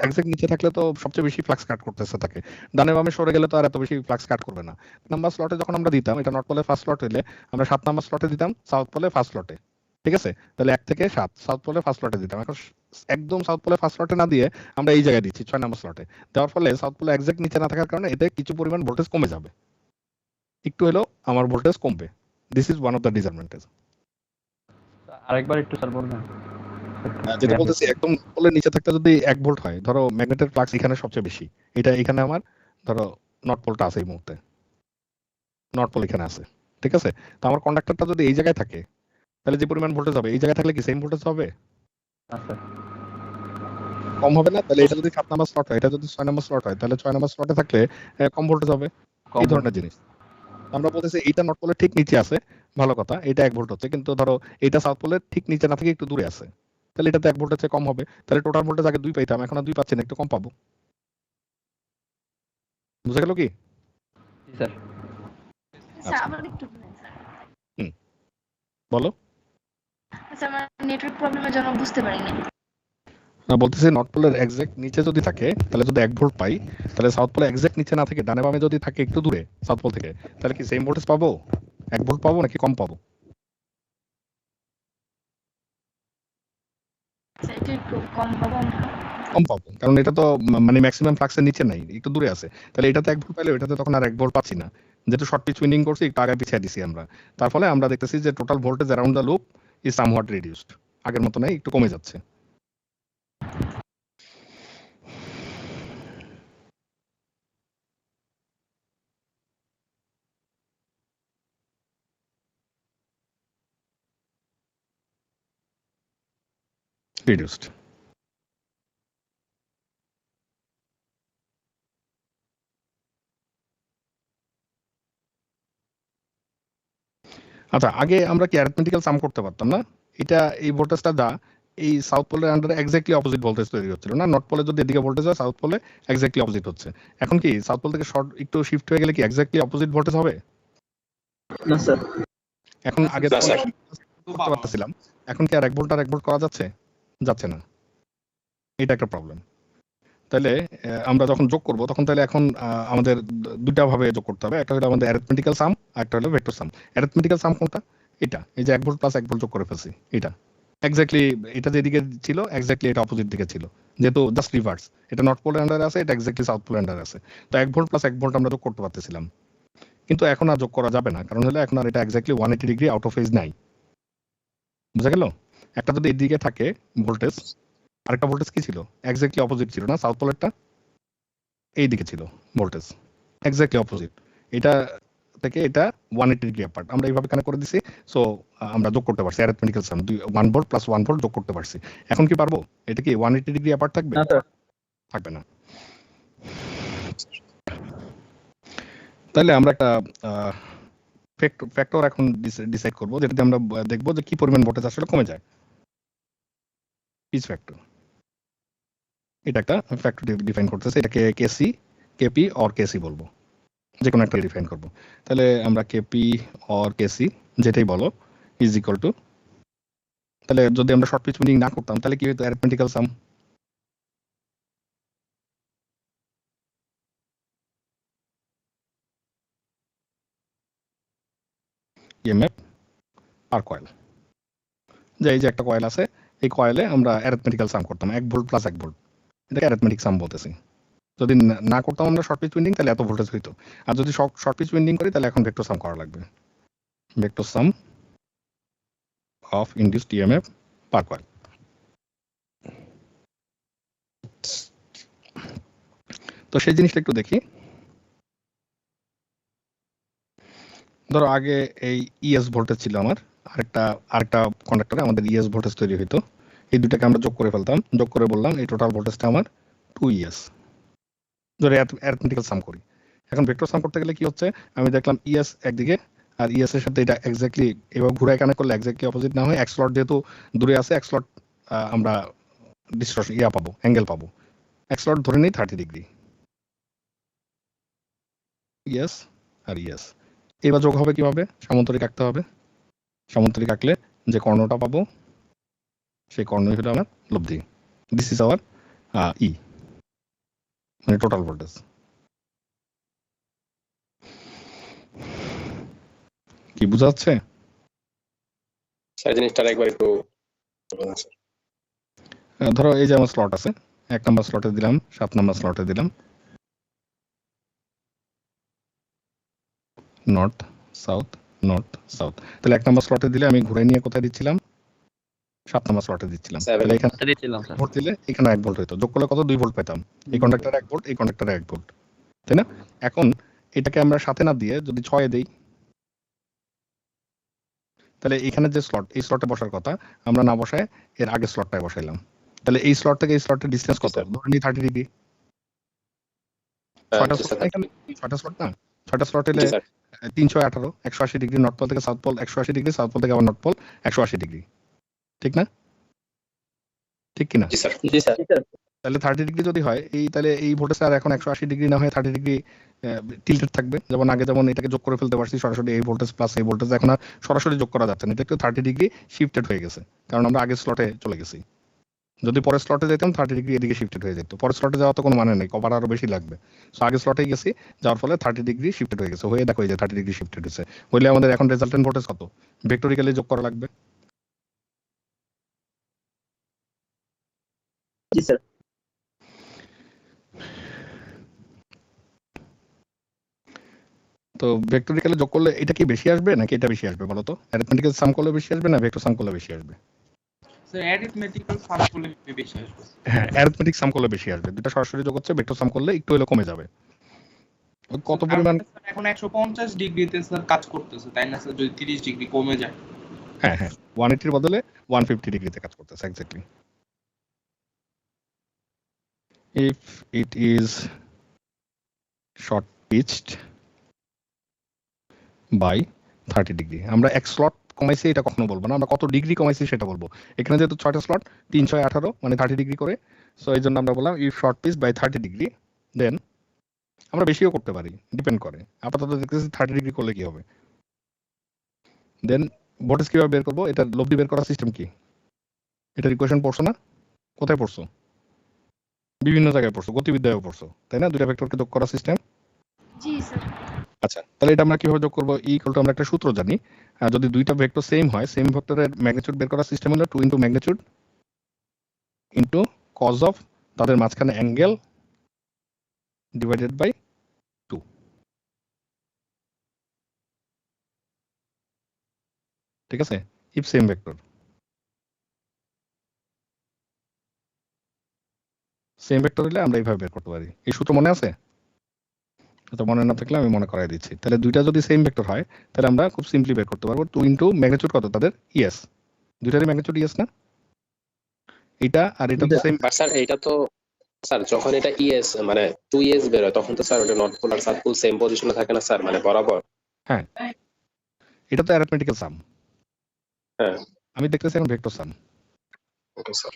এক্সাক্ট নিচে থাকলে তো সবচেয়ে বেশি ফ্লাক্স কাট করতেছে থাকে, ডানে বামে সরে গেলে তো আর এত বেশি ফ্লাক্স কাট করবে না। নাম্বার স্লটে যখন আমরা দিতাম, এটা নর্থ পোলে ফার্স্ট স্লট হইলে আমরা 7 নাম্বার স্লটে দিতাম, সাউথ পোলে ফার্স্ট স্লটে, ঠিক আছে? তাহলে 1 থেকে 7 সাউথ পোলে ফার্স্ট স্লটে দিতাম। এখন একদম সাউথ পোলে ফার্স্ট স্লটে না দিয়ে আমরা এই জায়গায় দিচ্ছি 6 নাম্বার স্লটে। দেওয়ার ফলে সাউথ পোলে এক্সাক্ট নিচে না থাকার কারণে এতে কিছু পরিমাণ ভোল্টেজ কমে যাবে, একটু হলেও আমার ভোল্টেজ কমবে। This is one of the disadvantage. আরেকবার একটু স্যার বলবেন। যেটা বলতেছি, একদম পোলের নিচে থাকতে যদি 1 ভোল্ট হয়, ধরো ম্যাগনেটের ফ্লাক্স এখানে সবচেয়ে বেশি, এটা এখানে আমার ধরো নর্থ পোলটা আছে এই মুহূর্তে, নর্থ পোল এখানে আছে, ঠিক আছে? তো আমার কন্ডাক্টরটা যদি এই জায়গায় থাকে, তাহলে যে পরিমাণ ভোল্টেজ হবে এই জায়গায় থাকলে কি সেম ভোল্টেজ হবে? না স্যার। কম হবে না? তাহলে এটা যদি 7 নাম্বার স্লট হয়, এটা যদি 6 নাম্বার স্লট হয়, তাহলে 6 নাম্বার স্লটে থাকলে কম ভোল্টেজ হবে, এই ধরনের জিনিস। আমরা বলতেছি এইটা নর্থ পোলের ঠিক নিচে আছে, ভালো কথা, এটা 1 ভোল্ট হচ্ছে, কিন্তু ধরো এটা সাউথ পোলের ঠিক নিচে না থেকে একটু দূরে আছে, তাহলে এটাতে 1 ভোল্টের চেয়ে কম হবে। তাহলে টোটাল ভোল্টেজ আগে 2 পাইতাম, এখন আর 2 পাচ্ছি না, একটু কম পাবো। বুঝা গেল কি? জি স্যার। স্যার আবার একটু বলেন স্যার। বলো। স্যার আমার নেটওয়ার্ক প্রবলেমের জন্য বুঝতে পারিনি। না, বলতেছি নর্থ পোলের এক্সাক্ট নিচে যদি থাকে, তাহলে যদি 1 ভোল্ট পাই, তাহলে সাউথ পোলে এক্সাক্ট নিচে না থেকে ডানে বামে যদি থাকে একটু দূরে সাউথ পোল থেকে, তাহলে কি সেম ভোল্টেজ পাবো? 1 ভোল্ট পাবো নাকি কম পাবো? স্যার এটা একটু কম পাবো আমরা। কম পাবো, কারণ এটা তো মানে ম্যাক্সিমাম ফ্লাক্সের নিচে নাই, একটু দূরে আছে। তাহলে এটাতে 1 ভোল্ট পাইলে এটাতে তখন আর 1 ভোল্ট পাচ্ছি না, যেহেতু শর্ট পিচ উইন্ডিং করছি, একটু আগে পিছিয়ে দিছি আমরা। তার ফলে আমরা দেখতেছি যে total voltage around the loop is somewhat reduced, আগের মতো নাই, একটু কমে যাচ্ছে। রিডিউসড। আচ্ছা, আগে আমরা কি অ্যারিথমেটিক্যাল সাম করতে পারতাম না? এটা এই ভোল্টেজটা যা এই সাউথ পোলের আন্ডারে এক্স্যাক্টলি অপোজিট ভোল্টেজ তৈরি হচ্ছিল না? নর্থ পোলে যদি এদিকে ভোল্টেজ হয়, সাউথ পোলে এক্স্যাক্টলি অপোজিট হচ্ছে। এখন কি সাউথ পোল থেকে শর্ট একটু শিফট হয়ে গেলে কি এক্স্যাক্টলি অপোজিট ভোল্টেজ হবে? না স্যার। এখন আগে না, স্যার। করতে পারতেছিলাম, এখন কি আর 1 ভোল্ট আর 1 ভোল্ট করা যাচ্ছে? যাচ্ছে না। এটা একটা প্রবলেম। তাহলে আমরা যখন যোগ করব তখন তাহলে এখন আমাদের দুটা ভাবে যোগ করতে হবে। একটা হলো আমাদের অ্যারিথমেটিক্যাল সাম, আর একটা হলো ভেক্টর সাম। অ্যারিথমেটিক্যাল সাম কোনটা? এটা, এই যে 1 ভোল্ট প্লাস 1 ভোল্ট যোগ করে ফেলছি এটা। এক্স্যাক্টলি এটা যেদিকে ছিল এক্স্যাক্টলি এটা অপোজিট দিকে ছিল, যেহেতু জাস্ট রিভার্স। এটা নর্থ পোলের আন্ডারে আছে, এটা এক্স্যাক্টলি সাউথ পোলের আন্ডারে আছে। তো 1 ভোল্ট প্লাস 1 ভোল্ট আমরা যোগ করতে পারতেছিলাম, কিন্তু এখন আর যোগ করা যাবে না, কারণ হলো এখন আর এটা exactly 180 degree out of phase নাই। বুঝা গেল? একটা যদি এদিকে থাকে ভোল্টেজ, আরেকটা ভোল্টেজ কি ছিল? এক্স্যাক্টলি অপোজিট ছিল না? সাউথ পোলেরটা এই দিকে ছিল ভোল্টেজ, এক্স্যাক্টলি অপোজিট। এটা থেকে এটা 180 ডিগ্রি অ্যাপার্ট। আমরা এইভাবে কানেক্ট করে দিছি। সো আমরা যোগ করতে পারছি অ্যারিথমেটিক্যাল সাম 1 ভোল্ট প্লাস 1 ভোল্ট যোগ করতে পারছি। এখন কি পারবো? এটা কি 180 ডিগ্রি অ্যাপার্ট থাকবে? না স্যার। থাকবে না। তাহলে আমরা একটা ফ্যাক্টর এখন ডিসাইড করব, যেটাতে আমরা দেখব যে কি পরিমাণ ভোল্টেজ আসলে কমে যায়। পিচ ফ্যাক্টর, এটা একটা ফ্যাক্টর ডিফাইন করতেছে। এটাকে কেসি, কেপি অর কেসি বলবো, যে কোনো একটা ডিফাইন করব। তাহলে আমরা কেপি অর কেসি যেটাই বলো ইজ ইকুয়াল টু, তাহলে যদি আমরা শর্ট পিচ উইন্ডিং না করতাম তাহলে কি হতো? অ্যারিথমেটিক্যাল সাম ইএমএফ আর কয়েল, যে এই যে একটা কয়েল আছে, এই কয়েলে আমরা অ্যারিথমেটিক্যাল সাম করতাম 1 ভোল্ট প্লাস 1 ভোল্ট, এটাকে অ্যারিথমেটিক সাম বলতেছি। যদি না করতাম আমরা শর্ট পিচ উইন্ডিং, তাহলে এত ভোল্টেজ হইতো। আর যদি শর্ট পিচ উইন্ডিং করি তাহলে এখন ভেক্টর সাম করা লাগবে। Vector some of induced EMF per coil. তো সেই জিনিসটা একটু দেখি। ধরো আগে এই ইএস ভোল্টেজ ছিল আমার, আরেকটা কন্ডাক্টরে আমাদের ইএস ভোল্টেজ তৈরি হইতো। এই দুটাকে আমরা যোগ করে ফেলতাম, যোগ করে বললাম এই টোটাল ভোল্টেজটা আমার 2 ইএস, ধরে অ্যারিথমেটিক্যাল সাম করি। এখন ভেক্টর সাম করতে গেলে কি হচ্ছে? আমি দেখলাম ইএস একদিকে, আর ইএস এর সাথে এটা এক্স্যাক্টলি এভাবে ঘুরায় কানেক্ট করলে এক্স্যাক্টলি অপোজিট না হয়, এক স্লট যেহেতু দূরে আছে, এক স্লট আমরা ডিসটরশন পাবো, অ্যাঙ্গেল পাবো। এক স্লট ধরে নিই 30 ডিগ্রি, ইএস আর ইএস। এবার যোগ হবে কিভাবে? সামান্তরিক আঁকতে হবে। সামান্তরিক আঁকলে যে কর্ণটা পাবো সেই কর্ণই হলো আমার লব্ধি। দিস ইজ আওয়ার ই, মানে টোটাল ভোল্টেজ। কি বোঝা যাচ্ছে? স্যার জিনিসটা একবার একটু ধরো এই যে আমার স্লট আছে, 1 নাম্বার স্লটে দিলাম, 7 নাম্বার স্লটে দিলাম, নর্থ সাউথ নর্থ সাউথ। তাহলে 1 নাম্বার স্লটে দিলে আমি ঘুরে নিয়ে কোথায় দিচ্ছিলাম? 7 নাম্বার স্লটে দিচ্ছিলাম। তাহলে এখানে দিয়েছিলাম স্যার। ভোল্ট দিলে এখানে 1 ভোল্ট হইতো, যোগ করলে কত? 2 ভোল্ট পেতাম। এই কন্ডাক্টরে 1 ভোল্ট, এই কন্ডাক্টরে 1 ভোল্ট, তাই না? এখন এটাকে আমরা সাথে না দিয়ে যদি 6 এ দেই, তাহলে এখানে যে স্লট, এই স্লটে বসার কথা আমরা না বসায় এর আগে স্লটটায় বসাইলাম। তাহলে এই স্লট থেকে এই স্লটের ডিসটেন্স কত? ধরে নিই 30 ডিগ্রি। 6টা স্লট না এখানে? 6টা স্লট না? 6টা স্লট হলে 318, 180 ডিগ্রি নর্থ পোল থেকে south pole, 180 degree south pole থেকে আবার নর্থ পোল 180 ডিগ্রি, ঠিক না? ঠিক কিনা? জি স্যার। জি স্যার। তাহলে 30 ডিগ্রি যদি হয়, এই তাহলে এই ভোল্টেজ আর এখন 180 ডিগ্রি না হয় 30 ডিগ্রি টিল্টেড থাকবে। যেমন আগে যেমন এটাকে যোগ করে ফেলতে পারছি সরাসরি, এই ভোল্টেজ প্লাস এই ভোল্টেজ এখন আর সরাসরি যোগ করা যাচ্ছে না, এটা একটু 30 ডিগ্রি শিফটেড হয়ে গেছে, কারণ আমরা আগের স্লটে চলে গেছি। যদি পরের স্লটে যেতাম 30 ডিগ্রি এদিকে শিফটেড হয়ে যেত। পরের স্লটে যাওয়া তো কোনো মানে নেই, কভার আরো বেশি লাগবে। সো আগের স্লটেই গেছি, যাওয়ার ফলে 30 ডিগ্রি শিফটেড হয়ে গেছে। হয়ে দেখো এই যে 30 ডিগ্রি শিফটেড হয়েছে, হইলে আমাদের এখন রেজাল্টেন্ট ভোল্টেজ কত? ভেক্টরিক্যালি যোগ করা লাগবে। জি স্যার। তো ভেক্টরিক্যালি যোগ করলে এটা কি বেশি আসবে নাকি এটা বেশি আসবে বলো তো? অ্যারিথমেটিক্যাল সাম করলে বেশি আসবে না ভেক্টর সাম করলে বেশি আসবে? স্যার অ্যারিথমেটিক্যাল সাম করলে বেশি আসবে। হ্যাঁ, অ্যারিথমেটিক সাম করলে বেশি আসবে। দুটো সরাসরি যোগ হচ্ছে, ভেক্টর সাম করলে একটু হলে কমে যাবে। কত পরিমাণ? এখন 150 ডিগ্রিতে স্যার কাজ করতেছে, তাই না স্যার? যদি 30 ডিগ্রি কমে যায়। হ্যাঁ হ্যাঁ, 180 এর বদলে 150 ডিগ্রিতে কাজ করতেছে exactly. If it is short pitched by 30 degree. আমরা এক স্লট কমাইছি এটা কখনো বলবো না, আমরা কত ডিগ্রি কমাইছি সেটা বলবো। এখানে যেহেতু 6টা স্লট 3 6 18 মানে 30 ডিগ্রি করে, সো এই জন্য আমরা বললাম if short pitch by 30 degree, then আমরা বেশিও করতে পারি, ডিপেন্ড করে। আপাতত দেখতেছি 30 ডিগ্রি করলে কি হবে। দেন ভোল্টেজ কিভাবে বের করবো, এটা লব্ধি বের করার সিস্টেম কি, এটার ইকুয়েশন পড়ছো না? কোথায় পড়ছো? বিভিন্ন জায়গায় পড়ছো, গতিবিদ্যায়ও পড়ছো, তাই না? দুইটা ভেক্টরকে যোগ করার সিস্টেম। জি স্যার। আচ্ছা, তাহলে এটা আমরা কিভাবে যোগ করবো? ই ইকুয়াল টু আমরা একটা সূত্র জানি, যদি দুইটা ভেক্টর সেম হয়, সেম ভেক্টরের ম্যাগনিটিউড বের করার সিস্টেম হলো 2 into magnitude into cos of তাদের মাঝখানে অ্যাঙ্গেল ডিভাইডেড বাই 2। ঠিক আছে, if same vector, same vector হলে আমরা এইভাবে বের করতে পারি। এই সূত্র মনে আছে? তো মনে না থাকলে আমি মনে করাই দিচ্ছি। তাহলে দুইটা যদি সেম ভেক্টর হয় তাহলে আমরা খুব সিম্পলি বের করতে পারবো 2 ইনটু ম্যাগনিটিউড কত তাদের, ইএস, দুইটারই ম্যাগনিটিউড ইএস না? এটা আর এটা তো সেম। বাট স্যার এটা তো স্যার যখন এটা ইএস মানে 2 ইএস বের হয় তখন তো স্যার ওটা নর্থ পোল আর সাউথ পোল সেম পজিশনে থাকে না স্যার, মানে বরাবর। হ্যাঁ, এটা তো অ্যারিথমেটিক্যাল সাম। হ্যাঁ, আমি দেখতেছি এখন vector sum. Okay sir.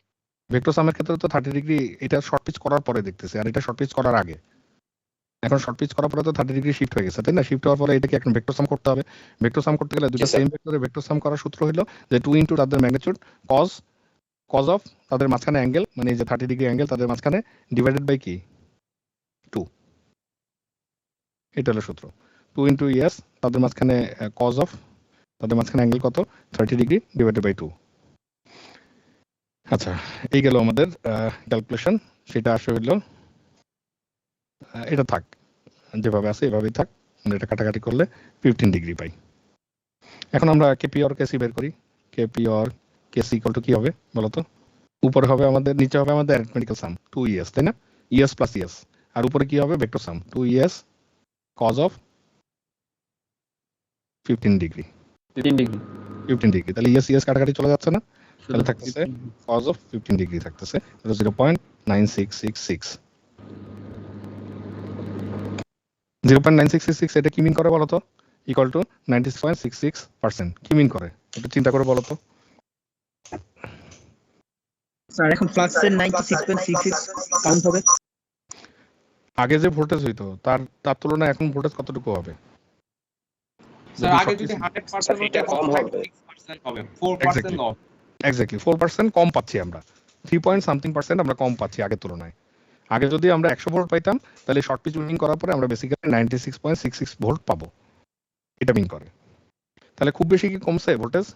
Vector সামের ক্ষেত্রে তো 30 ডিগ্রি এটা শর্ট পিচ করার পরে দেখতেছি, আর এটা শর্ট পিচ করার আগে। এখন শর্ট পিচ করার পরে তো 30 ডিগ্রি শিফট হয়ে গেছে, তাই না? শিফট হওয়ার পরে এটাকে এখন ভেক্টর সাম করতে হবে। ভেক্টর সাম করতে গেলে দুটো Yes, sir. সেম ভেক্টরে ভেক্টর সাম করার সূত্র হলো যে 2 ইনটু তাদের ম্যাগনিটিউড কজ অফ তাদের মাঝখানে অ্যাঙ্গেল, মানে এই যে 30 ডিগ্রি অ্যাঙ্গেল তাদের মাঝখানে, ডিভাইডেড বাই কি 2। এটা হলো সূত্র। 2 ইনটু ইএস তাদের মাঝখানে কজ অফ তাদের মাঝখানে অ্যাঙ্গেল কত, 30 ডিগ্রি ডিভাইডেড বাই 2। আচ্ছা, এই গেল আমাদের ক্যালকুলেশন। সেটা আসলে হইলো এটা থাক, যেভাবে আছে এভাবেই থাক, আমরা এটা কাটাকাটি করলে 15 ডিগ্রি পাই। এখন আমরা কেপি অর কেসি বের করি। Kp or Kc equal to কি হবে বলো তো? উপরে হবে আমাদের, নিচে হবে আমাদের অ্যারিথমেটিক্যাল সাম 2 ইএস, তাই না? ইএস প্লাস ইএস, আর উপরে কি হবে? Vector sum 2 ES cos of 15 degree. 15 degree, তাহলে ইএস ইএস কাটাকাটি চলে যাচ্ছে না? তাহলে থাকতেছে কজ অফ 15 ডিগ্রি থাকতেছে 0.9666। 0.9666 এটা কি মিন করে বলো তো? Equal to 96.66%। কি মিন করে একটু চিন্তা করে বলো তো? স্যার এখন ফ্লাক্সের 96.66 কাউন্ট হবে। আগে যে ভোল্টেজ হইতো তার তুলনায় এখন ভোল্টেজ কতটুকু হবে? স্যার আগে যদি 100% এটা কম হবে। 6% হবে, 4% অফ। এক্স্যাক্টলি 4% কম পাচ্ছি আমরা, 3% আমরা কম পাচ্ছি আগের তুলনায়। আগে যদি আমরা 100 ভোল্ট পাইতাম তাহলে শর্ট পিচ উইন্ডিং করার পরে আমরা বেসিক্যালি 96.66 ভোল্ট পাবো, এটা মিন করে। তাহলে খুব বেশি কি কমছে ভোল্টেজ?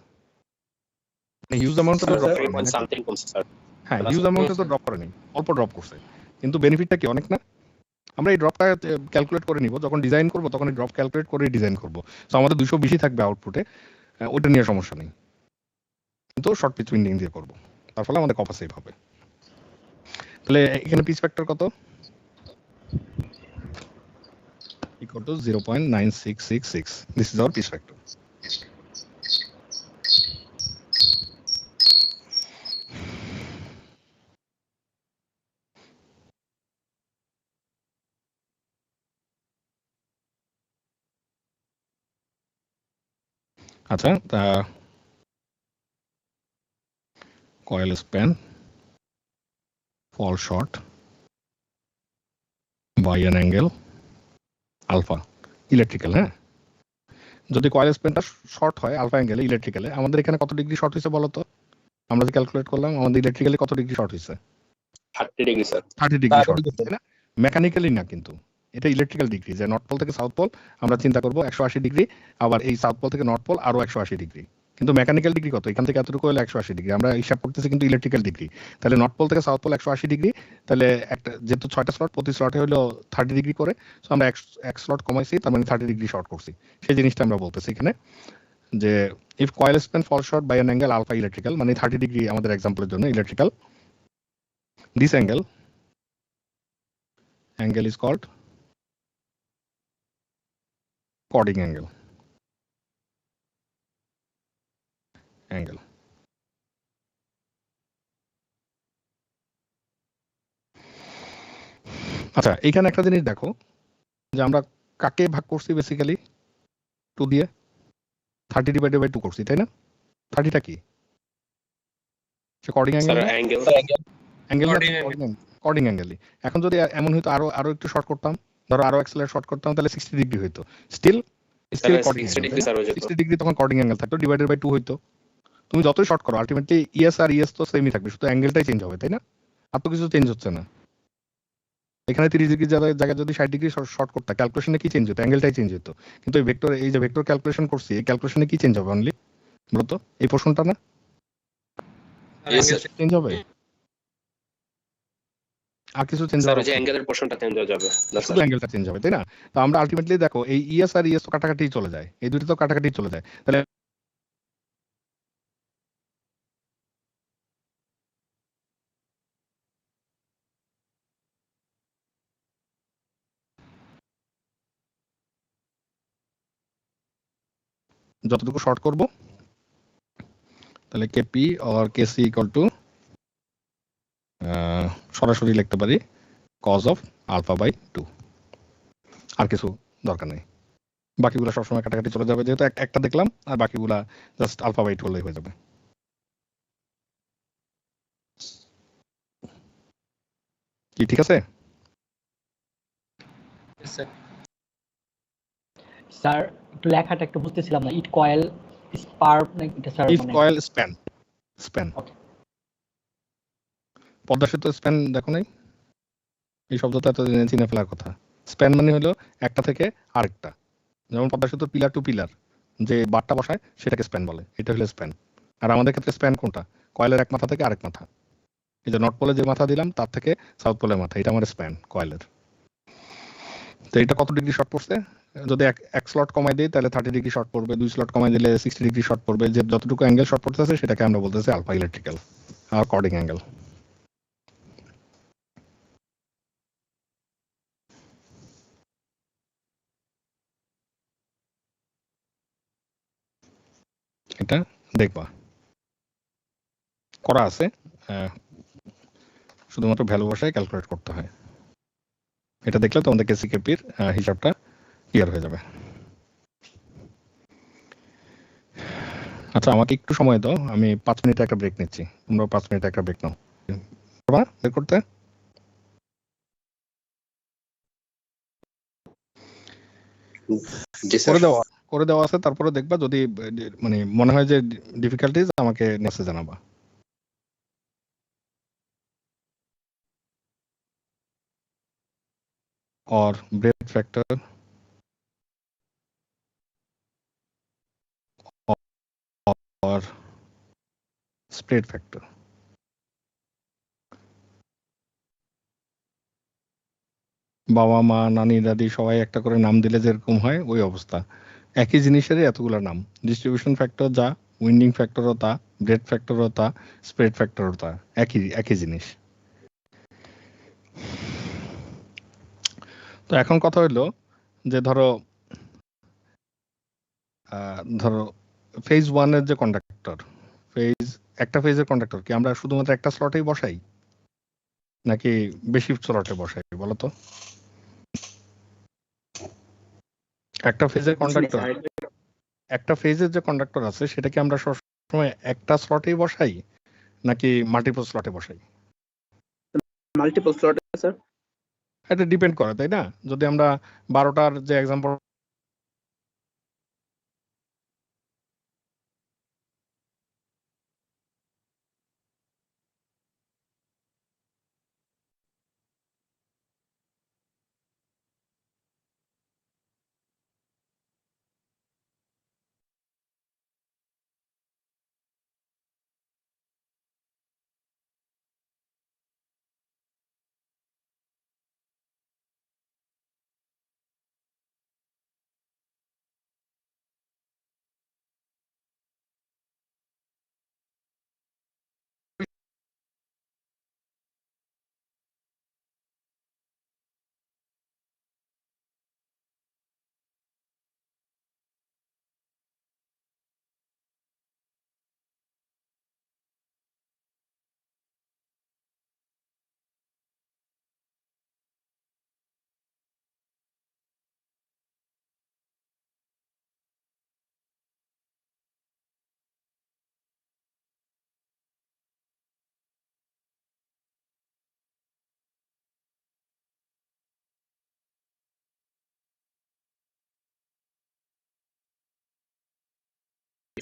হিউজ অ্যামাউন্টে তো ড্রপ করে নাই। সামথিং কমছে স্যার। হ্যাঁ, হিউজ অ্যামাউন্টে তো ড্রপ করে নাই, অল্প ড্রপ করছে, কিন্তু বেনিফিটটা কি অনেক না? আমরা এই ড্রপটা ক্যালকুলেট করে নিব, যখন ডিজাইন করব তখন এই ড্রপ ক্যালকুলেট করে ডিজাইন করব। সো আমাদের 200 বেশি থাকবে আউটপুটে, ওটা নিয়ে সমস্যা নেই, কিন্তু শর্ট পিচ উইন্ডিং দিয়ে করব, তার ফলে আমাদের কপা সেভ হবে। তাহলে এখানে পিচ ফ্যাক্টর কত? equal to 0.9666. This is our pitch factor. আচ্ছা, coil span fall short by an angle alpha electrical. হ্যাঁ, যদি কয়েল স্প্যানটা শর্ট হয় আলফা অ্যাঙ্গেলে ইলেকট্রিক্যালে, আমাদের এখানে কত ডিগ্রি শর্ট হয়েছে বলো তো? আমরা যে ক্যালকুলেট করলাম আমাদের ইলেকট্রিক্যালি কত ডিগ্রি শর্ট হয়েছে? 30 ডিগ্রি স্যার। 30 ডিগ্রি শর্ট, তাই না? মেকানিক্যালি না, কিন্তু এটা ইলেকট্রিক্যাল ডিগ্রি, যে নর্থ পোল থেকে সাউথ পোল আমরা চিন্তা করব 180 ডিগ্রি, আবার এই সাউথ পোল থেকে নর্থ পোল আরো 180 ডিগ্রি, কিন্তু মেকানিক্যাল ডিগ্রি কত? এখান থেকে এতটুকু হলে 180 ডিগ্রি, আমরা হিসাব করতেছি কিন্তু ইলেকট্রিক্যাল ডিগ্রি। তাহলে নর্থ পোল থেকে সাউথ পোল 180 ডিগ্রি, তাহলে একটা যেহেতু 6টা স্লট, প্রতি স্লটে হলো 30 ডিগ্রি করে, সো আমরা এক স্লট কমাইছি, তার মানে 30 ডিগ্রি শর্ট করছি। সেই জিনিসটা আমরা বলতেছি এখানে, যে if coil span fall short by an angle alpha electrical, মানে 30 ডিগ্রি আমাদের এক্সাম্পলের জন্য electrical, this angle is called cording angle. আচ্ছা, এইখানে একটা জিনিস দেখো, যে আমরা কাকে ভাগ করছি বেসিক্যালি 2 দিয়ে? 30 ডিভাইডেড বাই 2 করছি, তাই না? 30টা কি? সে কর্ডিং স্যার অ্যাঙ্গেল অ্যাঙ্গেল অ্যাঙ্গেল কর্ডিং অ্যাঙ্গেলই। এখন যদি এমন হইতো আরো একটু শর্ট করতাম, ধরো আরো অ্যাক্সেলারেট শর্ট করতাম, তাহলে 60 ডিগ্রি হইতো। স্টিল কর্ডিং 60 অ্যাঙ্গেল, ডিগ্রি স্যার হয়ে যেত। 60 ডিগ্রি তখন কর্ডিং অ্যাঙ্গেল থাকতো, ডিভাইডেড বাই 2 হইতো। তুমি যতই শর্ট করো আলটিমেটলি ইএস আর ইএস তো সেমই থাকবে, শুধু অ্যাঙ্গেলটাই চেঞ্জ হবে, তাই না? আর তো কিছু চেঞ্জ হচ্ছে না। এখানে 30 ডিগ্রি জায়গায় যদি 60 ডিগ্রি শর্ট করতে ক্যালকুলেশনে কি চেঞ্জ হতো? অ্যাঙ্গেলটাই চেঞ্জ হতো। কিন্তু এই যে ভেক্টর ক্যালকুলেশন করছি, এই ক্যালকুলেশনে কি চেঞ্জ হবে অনলি? বলতো এই পোর্শনটা না Yes, sir. চেঞ্জ হবে, আর কিছু চেঞ্জ স্যার হবে? ওই যে অ্যাঙ্গেলের পোর্শনটা চেঞ্জ হয়ে যাবে না শুধু স্যার? অ্যাঙ্গেলটা চেঞ্জ হবে, তাই না? তো আমরা আলটিমেটলি দেখো এই ইএস আর ইএস তো কাটাকাটি চলে যায়, এই দুটো তো কাটাকাটি চলে যায়, তাহলে যতটুকু শর্ট করব তাহলে Kp or Kc equal to সরাসরি লিখতে পারি কজ অফ আলফা বাই 2, আর কিছু দরকার নেই। বাকিগুলো সবসময় কাটাকাটি চলে যাবে, যেহেতু একটা দেখলাম, আর বাকিগুলা জাস্ট আলফা বাই 2 হলেই হয়ে যাবে। কি ঠিক আছে? স্যার একটু লেখাটা একটু বুঝতেছিলাম না। ইট কয়েল স্পার্ক নাকি এটা sir? If coil span Okay. Padma সেতু স্প্যান দেখো নাই? এই শব্দটা এত চিনে ফেলার কথা। স্প্যান মানে হলো একটা থেকে আরেকটা, যেমন পদ্মা সেতুর পিলার টু পিলার যে বারটা বসায় সেটাকে স্প্যান বলে, এটা হলো স্প্যান। আর আমাদের ক্ষেত্রে স্প্যান কোনটা? কয়েলের এক মাথা থেকে আরেক মাথা। এই যে নর্থ পোলে যে মাথা দিলাম তার থেকে সাউথ পোলের মাথা, এটা আমার স্প্যান কয়েলের। তো এটা কত ডিগ্রি শর্ট পড়ছে? যদি এক স্লট কমাই দিই তাহলে 30 ডিগ্রি শর্ট পড়বে, 2 স্লট কমাই দিলে 60 ডিগ্রি শর্ট পড়বে। যে যতটুকু অ্যাঙ্গেল শর্ট পড়তেছে সেটাকে আমরা বলতেছি আলফা ইলেকট্রিক্যাল আর কর্ডিং অ্যাঙ্গেল। এটা দেখবা করা আছে, শুধুমাত্র ভ্যালু বসায় ক্যালকুলেট করতে হয়। এটা দেখলে তোমাদের কেসিকেপির হিসাবটা ক্লিয়ার হয়ে যাবে। আচ্ছা আমাকে একটু সময় দাও, আমি 5 মিনিট একটা ব্রেক নিচ্ছি, তোমরা 5 মিনিট একটা ব্রেক নাও। পারবা বের করতে? জি স্যার। করে দেওয়া আছে, তারপরে দেখবা যদি মানে মনে হয় যে ডিফিকাল্টিজ আমাকে মেসেজ জানাবা। और ब्रेथ फैक्टर और स्प्रेड फैक्टर, বাবা মা নানি দাদি সবাই একটা করে নাম দিলে যেরকম হয় ওই অবস্থা। একই জিনিসেরই এতগুলো নাম, ডিস্ট্রিবিউশন ফ্যাক্টর যা, উইন্ডিং ফ্যাক্টরও তা, ব্রেড ফ্যাক্টরও তা, স্প্রেড ফ্যাক্টরও তা, একই জিনিস। তো এখন কথা হইলো যে ধরো ফেজ 1 এর যে কন্ডাক্টর, একটা ফেজের কন্ডাক্টর কি আমরা শুধুমাত্র একটা স্লটেই বসাই নাকি বেশি স্লটে বসাই বলো তো? একটা ফেজের যে কন্ডাক্টর আছে সেটা কি আমরা সবসময় একটা স্লটেই বসাই নাকি মাল্টিপল স্লটে বসাই? Multiple slot sir. এটা ডিপেন্ড করে, তাই না? যদি আমরা 12টার যে এক্সাম্পল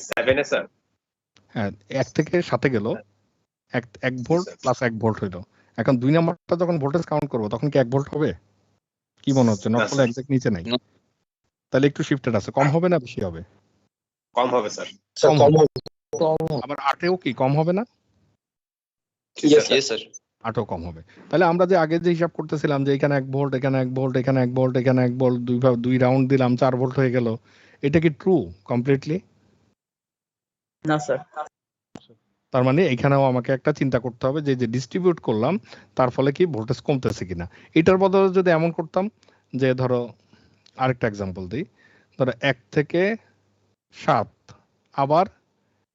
7 এ স্যার হ্যাঁ 1 থেকে 7 গেল, 1 ভোল্ট প্লাস 1 ভোল্ট হইলো। এখন 2 নাম্বারটা যখন ভোল্টেজ কাউন্ট করব তখন কি 1 ভোল্ট হবে? কি মনে হচ্ছে? নট করলে এক্সাক্ট নিচে নাই, তাহলে একটু শিফটেড আছে, কম হবে না বেশি হবে? কম হবে স্যার। কম হবে। আবার 8এও কি কম হবে না? Yes sir. 8ও কম হবে। তাহলে আমরা যে আগে যে হিসাব করতেছিলাম যে এখানে 1 ভোল্ট, এখানে 1 ভোল্ট, এখানে 1 ভোল্ট, এখানে 1 ভোল্ট, দুই রাউন্ড দিলাম 4 ভোল্ট হয়ে গেল, এটা কি ট্রু কমপ্লিটলি? না স্যার। তার মানে এখানেও আমাকে একটা চিন্তা করতে হবে যে যে ডিস্ট্রিবিউট করলাম তার ফলে কি ভোল্টেজ কমতেছে কিনা। এটার বদলে যদি এমন করতাম যে ধরো আরেকটা এক্সাম্পল দিই, ধরো 1 থেকে 7 আবার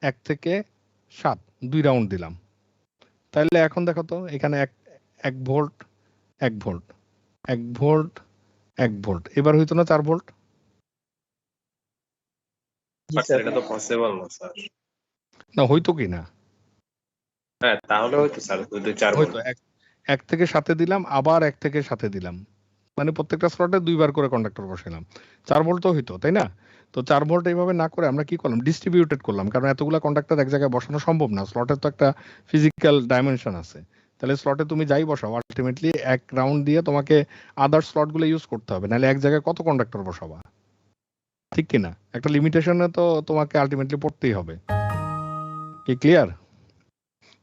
1 থেকে 7 2 রাউন্ড দিলাম, তাহলে এখন দেখো তো এখানে 1 ভোল্ট 1 ভোল্ট 1 ভোল্ট 1 ভোল্ট, এবার হইতো না 4 ভোল্ট? স্যার এটা তো পসিবল না স্যার। না হইতো কি না? হ্যাঁ তাহলে হয়তো স্যার 4 হয়তো 1 থেকে 7 দিলাম, আবার 1 থেকে 7 দিলাম, মানে প্রত্যেকটা স্লটে 2 বার করে কন্ডাক্টর বসাইলাম, 4 ভোল্ট তো হইতো, তাই না? তো 4 ভোল্ট এইভাবে না করে আমরা কি করলাম, ডিস্ট্রিবিউটেড করলাম, কারণ এতগুলা কন্ডাক্টর এক জায়গায় বসানো সম্ভব না, স্লটের তো একটা ফিজিক্যাল ডাইমেনশন আছে। তাহলে স্লটে তুমি যাই বসাও আলটিমেটলি 1 রাউন্ড দিয়ে তোমাকে আদার স্লটগুলো ইউজ করতে হবে, নাহলে এক জায়গায় কত কন্ডাক্টর বসাবা, ঠিক কি না? একটা লিমিটেশনে তো তোমাকে আলটিমেটলি পড়তেই হবে। কি ক্লিয়ার?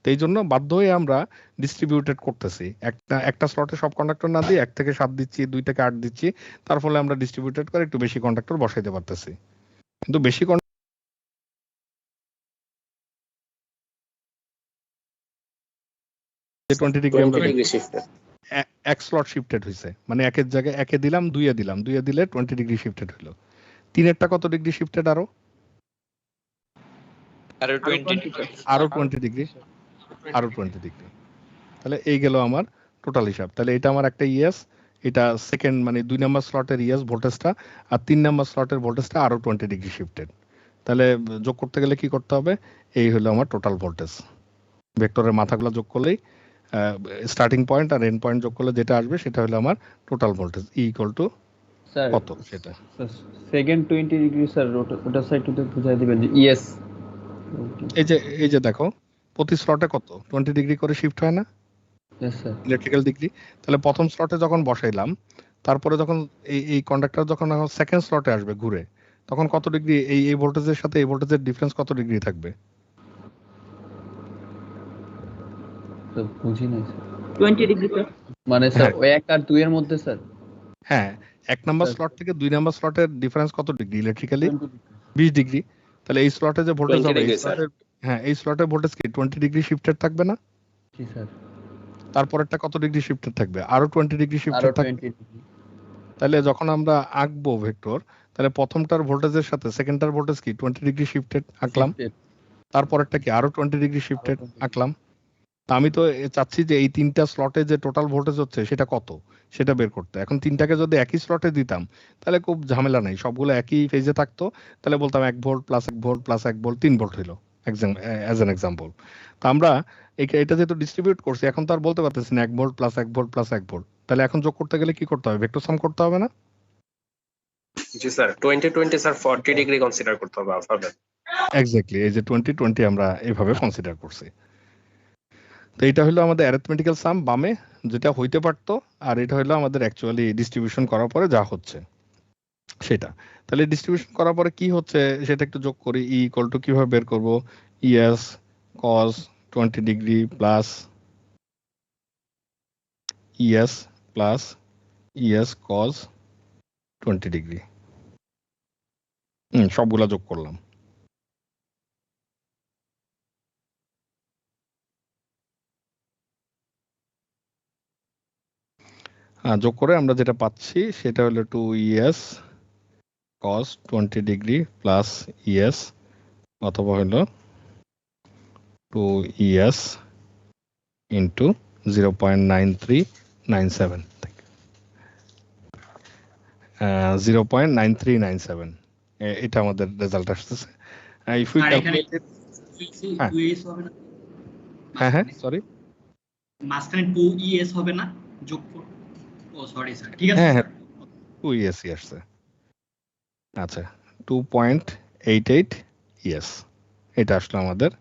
তো এই জন্য বাধ্য হয়ে আমরা ডিস্ট্রিবিউটেড করতেছি, একটা স্লটে সব কন্ডাক্টর না দিয়ে 1 থেকে 7 দিচ্ছি, 2 থেকে 8 দিচ্ছি, তার ফলে আমরা ডিস্ট্রিবিউটেড করে একটু বেশি কন্ডাক্টর বসাইতে পারতেছি। কিন্তু বেশি 20 ডিগ্রি আমরা এক স্লট শিফটেড হয়েছে, মানে একের জায়গায় 1 এ দিলাম 2 এ দিলাম, 2 এ দিলে 20 ডিগ্রি শিফটেড হলো। 3এরটা কত ডিগ্রি শিফটেড? আরো 20 ডিগ্রি, আরো 20 ডিগ্রি। তাহলে এই গেল আমার টোটাল হিসাব। তাহলে এটা আমার একটা ইএস, এটা সেকেন্ড মানে 2 নাম্বার স্লটের ইএস ভোল্টেজটা, আর 3 নাম্বার স্লটের ভোল্টেজটা আরো 20 ডিগ্রি শিফটেড। তাহলে যোগ করতে গেলে কি করতে হবে, এই হলো আমার টোটাল ভোল্টেজ। ভেক্টরের মাথাগুলো যোগ করলেই স্টার্টিং পয়েন্ট আর এন্ড পয়েন্ট যোগ করলে যেটা আসবে সেটা হলো আমার total voltage, E equal to sir কত সেটা। সেকেন্ড 20 ডিগ্রি স্যার ওটা সাইড একটু বুঝাই দিবেন যে ইএস। এই যে দেখো প্রতি স্লটে কত 20 ডিগ্রি করে শিফট হয় না यस স্যার। Electrical degree? তাহলে প্রথম স্লটে যখন বসাইলাম, তারপরে যখন এই কন্ডাক্টর যখন সেকেন্ড স্লটে আসবে ঘুরে, তখন কত ডিগ্রি এই ভোল্টেজের সাথে এই ভোল্টেজের ডিফারেন্স কত ডিগ্রি থাকবে? তো বুঝি নাই স্যার। 20 degree sir. মানে স্যার ওই 1 আর 2 এর মধ্যে স্যার? হ্যাঁ 1 নাম্বার স্লট থেকে 2 নাম্বার স্লটের ডিফারেন্স কত ডিগ্রি ইলেকট্রিক্যালি? 20 ডিগ্রি। তাহলে এই স্লটে যে ভোল্টেজ হবে এই স্লটে ভোল্টেজ কি 20 ডিগ্রি শিফটেড থাকবে না? জি স্যার। তারপরেরটা কত ডিগ্রি শিফটেড থাকবে? আরো 20 ডিগ্রি শিফটেড থাকবে। তাহলে যখন আমরা আঁকবো ভেক্টর, তাহলে প্রথমটার ভোল্টেজের সাথে সেকেন্ডটার ভোল্টেজ কি 20 ডিগ্রি শিফটেড আঁকলাম, তারপরেরটা কি আরো 20 ডিগ্রি শিফটেড আঁকলাম। তা আমি তো চাচ্ছি যে এই 3টা স্লটে যে টোটাল ভোল্টেজ হচ্ছে সেটা কত সেটা বের করতে। এখন 3টাকে যদি একই স্লটে দিতাম তাহলে খুব ঝামেলা নাই, সবগুলো একই ফেজে থাকতো, তাহলে বলতাম 1 volt plus 1 volt plus 1 volt 3 volt হলো অ্যাজ অ্যান এক্সাম্পল। তো আমরা এটা যেহেতু ডিস্ট্রিবিউট করছি, এখন তো আর বলতে পারতেছি না 1 volt plus 1 volt plus 1 volt, তাহলে এখন যোগ করতে গেলে কি করতে হবে, ভেক্টর সাম করতে হবে না? জি স্যার 20 স্যার 40 ডিগ্রি কনসিডার করতে হবে আলফাবেট। এক্স্যাক্টলি, এই যে 20 আমরা এইভাবে কনসিডার করছি। তো এটা হলো আমাদের অ্যারিথমেটিক্যাল সাম বামে যেটা হইতে পারতো, আর এটা হলো আমাদের অ্যাকচুয়ালি ডিস্ট্রিবিউশন করার পরে যা হচ্ছে সেটা। তাহলে ডিস্ট্রিবিউশন করার পরে কি হচ্ছে সেটা একটু যোগ করি। ই ইকুয়াল টু কিভাবে বের করব, ES cos 20 degree plus ES plus ES cos 20 degree, সবগুলা যোগ করলাম। যোগ করে আমরা যেটা পাচ্ছি সেটা হলো 2ES cos 20 degree plus ES অথবা হলো 2ES ইন্টু 0.9397 0.9397 এটা আমাদের রেজাল্ট আসতেছে। ইফ উই ক্যালকুলেট ইট, হ্যাঁ সরি মাঝখানে 2ES হবে না যোগ ও সরি স্যার ঠিক আছে হ্যাঁ 2ES আসছে। আচ্ছা 2.88 ইয়েস, এটা আসলে আমাদের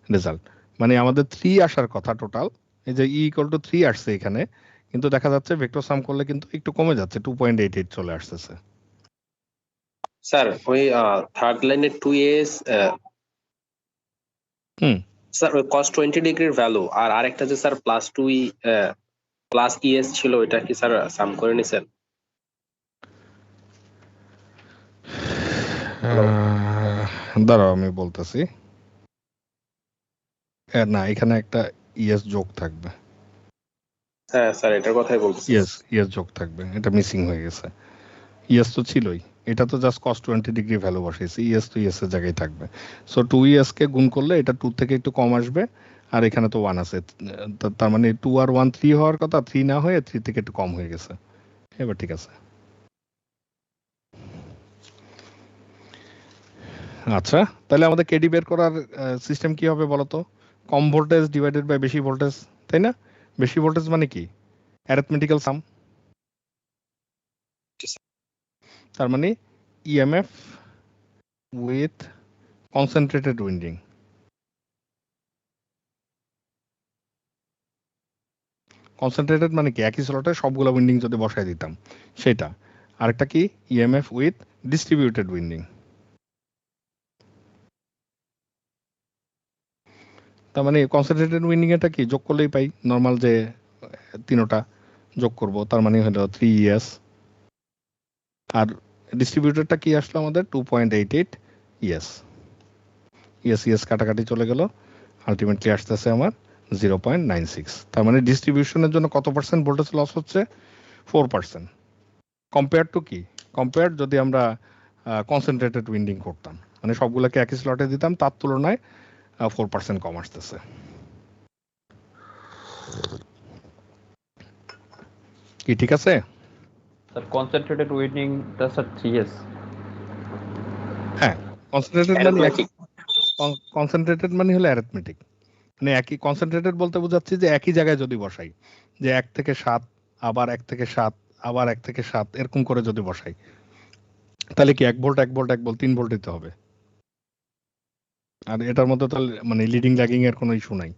রেজাল্ট। মানে আমাদের 3 আসার কথা টোটাল, এই যে ই ইকুয়াল টু 3 আসছে এখানে, কিন্তু দেখা যাচ্ছে ভেক্টর সাম করলে কিন্তু একটু কমে যাচ্ছে, 2.88 চলে আসতেছে। স্যার ওই থার্ড লাইনে 2s হুম। স্যার ওই cos 20 ডিগ্রির ভ্যালু আর আরেকটা যে স্যার +2 প্লাস es ছিল, এটা কি স্যার সাম করে নিছেন? দাঁড়াও আমি বলতেছি। না, এখানে একটা ইয়েস যোগ থাকবে। হ্যাঁ স্যার এটার কথাই বলছি। ইয়েস যোগ থাকবে, এটা মিসিং হয়ে গেছে। ইয়েস তো ছিলই, এটা তো জাস্ট cos 20 ডিগ্রি ভ্যালু বসাইছি, ইয়েস তো ইয়েস এর জায়গায় থাকবে। সো 2es কে গুণ করলে এটা 2 থেকে একটু কম আসবে, আর এখানে তো 1 আছে, তার মানে 2 আর 1 3 হওয়ার কথা, 3 না হয়ে 3 থেকে একটু কম হয়ে গেছে। এবার ঠিক আছে। আচ্ছা, তাহলে আমাদের কেডি বের করার সিস্টেম কি হবে বলো তো? কম ভোল্টেজ ডিভাইডেড বাই বেশি ভোল্টেজ, তাই না? বেশি ভোল্টেজ মানে কি? অ্যারিথমেটিক্যাল সাম। তার মানে EMF with concentrated winding. Concentrated মানে কি? একই স্লটে সবগুলো উইন্ডিং যদি বসায় দিতাম সেটা। আরেকটা কি? EMF with distributed winding. তার মানে কনসেন্ট্রেটেড উইন্ডিং এটা কি? যোগ করলেই পাই, নর্মাল যে তিনোটা যোগ করব, তার মানে হলো 3es। আর ডিস্ট্রিবিউটেডটা কি আসলো আমাদের? 2.88 ইএস। ইএস ইএস কাটাকাটি চলে গেল, আলটিমেটলি আসতেছে আমার 0.96। তার মানে ডিস্ট্রিবিউশনের জন্য কত পার্সেন্ট ভোল্টেজ লস হচ্ছে? 4%। কম্পেয়ার টু কি? কম্পেয়ার যদি আমরা কনসেন্ট্রেটেড উইন্ডিং করতাম, মানে সবগুলোকে একই স্লটে দিতাম, তার তুলনায় 4% কম আসতেছে। কি ঠিক আছে? স্যার কনসেন্ট্রেটেড উইন্ডিং টা স্যার 3s। হ্যাঁ, কনসেন্ট্রেটেড মানে Arithmetic। কনসেন্ট্রেটেড মানে হলো অ্যারিথমেটিক। মানে একই কনসেন্ট্রেটেড বলতে বোঝাচ্ছি যে একই জায়গায় যদি বসাই, যে 1 থেকে 7, আবার 1 থেকে 7, আবার 1 থেকে 7 এরকম করে যদি বসাই, তাহলে কি 1 ভোল্ট 1 ভোল্ট 1 ভোল্ট 3 ভোল্ট দিতে হবে। আর এটার মধ্যে তো মানে লিডিং ল্যাগিং এর কোনো ইস্যু নাই,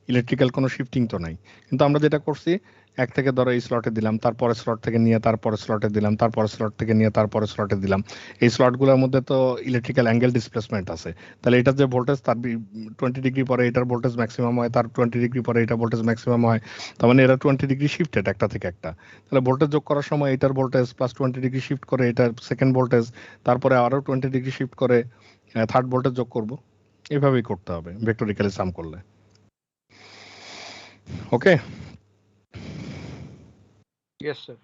ইলেকট্রিক্যাল কোনো শিফটিং তো নাই। কিন্তু আমরা যেটা করছি, 1 থেকে ধরো এই স্লটে দিলাম, তারপরে স্লট থেকে নিয়ে তারপরে স্লটে দিলাম, তারপরে স্লট থেকে নিয়ে তারপরে স্লটে দিলাম। এই স্লটগুলোর মধ্যে তো ইলেকট্রিক্যাল অ্যাঙ্গেল ডিসপ্লেসমেন্ট আছে। তাহলে এটার যে ভোল্টেজ, তার 20 ডিগ্রি পরে এটার ভোল্টেজ ম্যাক্সিমাম হয়, তার 20 ডিগ্রি পরে এটা ভোল্টেজ ম্যাক্সিমাম হয়। তার মানে এরা 20 ডিগ্রি শিফটেড একটা থেকে একটা। তাহলে ভোল্টেজ যোগ করার সময় এটার ভোল্টেজ প্লাস 20 ডিগ্রি শিফট করে এটার সেকেন্ড ভোল্টেজ, তারপরে আরও 20 ডিগ্রি শিফট করে থার্ড ভোল্টেজ যোগ করব। এভাবেই করতে হবে ভেক্টরিক্যালি সাম করলে। ওকে? Yes sir.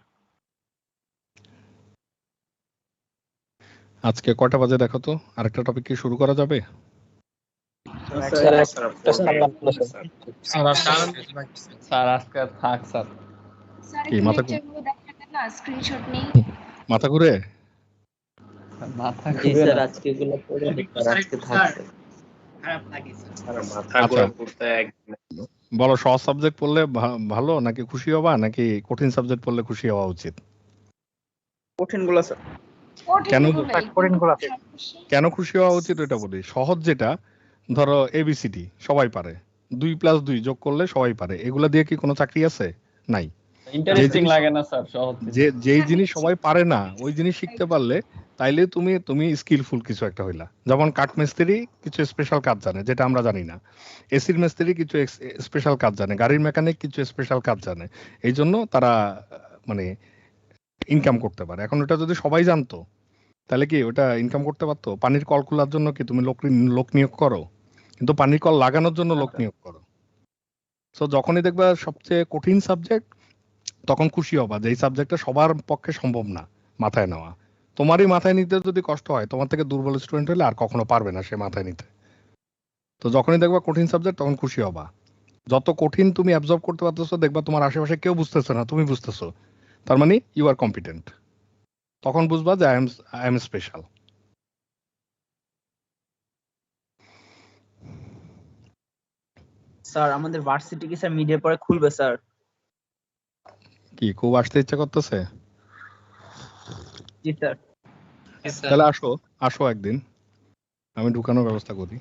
আজকে কয়টা বাজে দেখো তো, আরেকটা টপিক কি শুরু করা যাবে? স্যার আজকে থাক স্যার। স্যার কি একটু মাথা লেকচারগুলো দেখাবেন না, স্ক্রিনশট নেই। মাথা ঘুরে? মাথা জি ঘুরে স্যার, না। আজকে এগুলো পড়ে আজকে থাকছে। খারাপ লাগে স্যার। স্যার মাথা আচ্ছা। ঘোরা করতে একদম। বলো, সহজ সাবজেক্ট পড়লে ভালো নাকি খুশি হবা, নাকি কঠিন সাবজেক্ট পড়লে খুশি হওয়া উচিত? কঠিন গুলো স্যার। কেন? কঠিনগুলো আছে। কেন খুশি হওয়া উচিত এটা বলি। সহজ যেটা, ধরো এবিসিডি সবাই পারে, 2+2 যোগ করলে সবাই পারে, এগুলা দিয়ে কি কোনো চাকরি আছে? নাই। ইন্টারেস্টিং লাগে না স্যার সহজ। যেই জিনিস সবাই পারে না, ওই জিনিস শিখতে পারলে তাইলে তুমি স্কিলফুল কিছু একটা হইলা। যেমন কাঠমিস্ত্রি কিছু স্পেশাল কাজ জানে যেটা আমরা জানি না, এসির মিস্ত্রি কিছু স্পেশাল কাজ জানে, গাড়ির মেকানিক কিছু স্পেশাল কাজ জানে, এই জন্য তারা মানে ইনকাম করতে পারে। এখন ওটা যদি সবাই জানতো, তাহলে কি ওটা ইনকাম করতে পারতো? পানির কল খোলার জন্য কি তুমি লোক নিয়োগ করো? কিন্তু পানির কল লাগানোর জন্য লোক নিয়োগ করো। সো যখনই দেখবা সবচেয়ে কঠিন সাবজেক্ট, তখন খুশি হবা যে এই সাবজেক্টটা সবার পক্ষে সম্ভব না মাথায় নেওয়া। তোমারই মাথায় নিতে যদি কষ্ট হয়, তোমার থেকে দুর্বল স্টুডেন্ট হলে আর কখনো পারবে না সে মাথায় নিতে। তো যখনই দেখবা কঠিন সাবজেক্ট, তখন খুশি হবা। যত কঠিন তুমি অ্যাবজর্ব করতে পারতেছো, দেখবা তোমার আশেপাশে কেউ বুঝতেছে না, তুমি বুঝতেছো, তার মানে ইউ আর কম্পিটেন্ট। তখন বুঝবা যে আই এম স্পেশাল। স্যার আমাদের ভার্সিটি কি স্যার মিডিয়ার পরে খুলবে স্যার? কি খুব আসতে ইচ্ছা করতেছে? জি স্যার। তাহলে আসো একদিন। আমি ঢুকানোর ব্যবস্থা করি।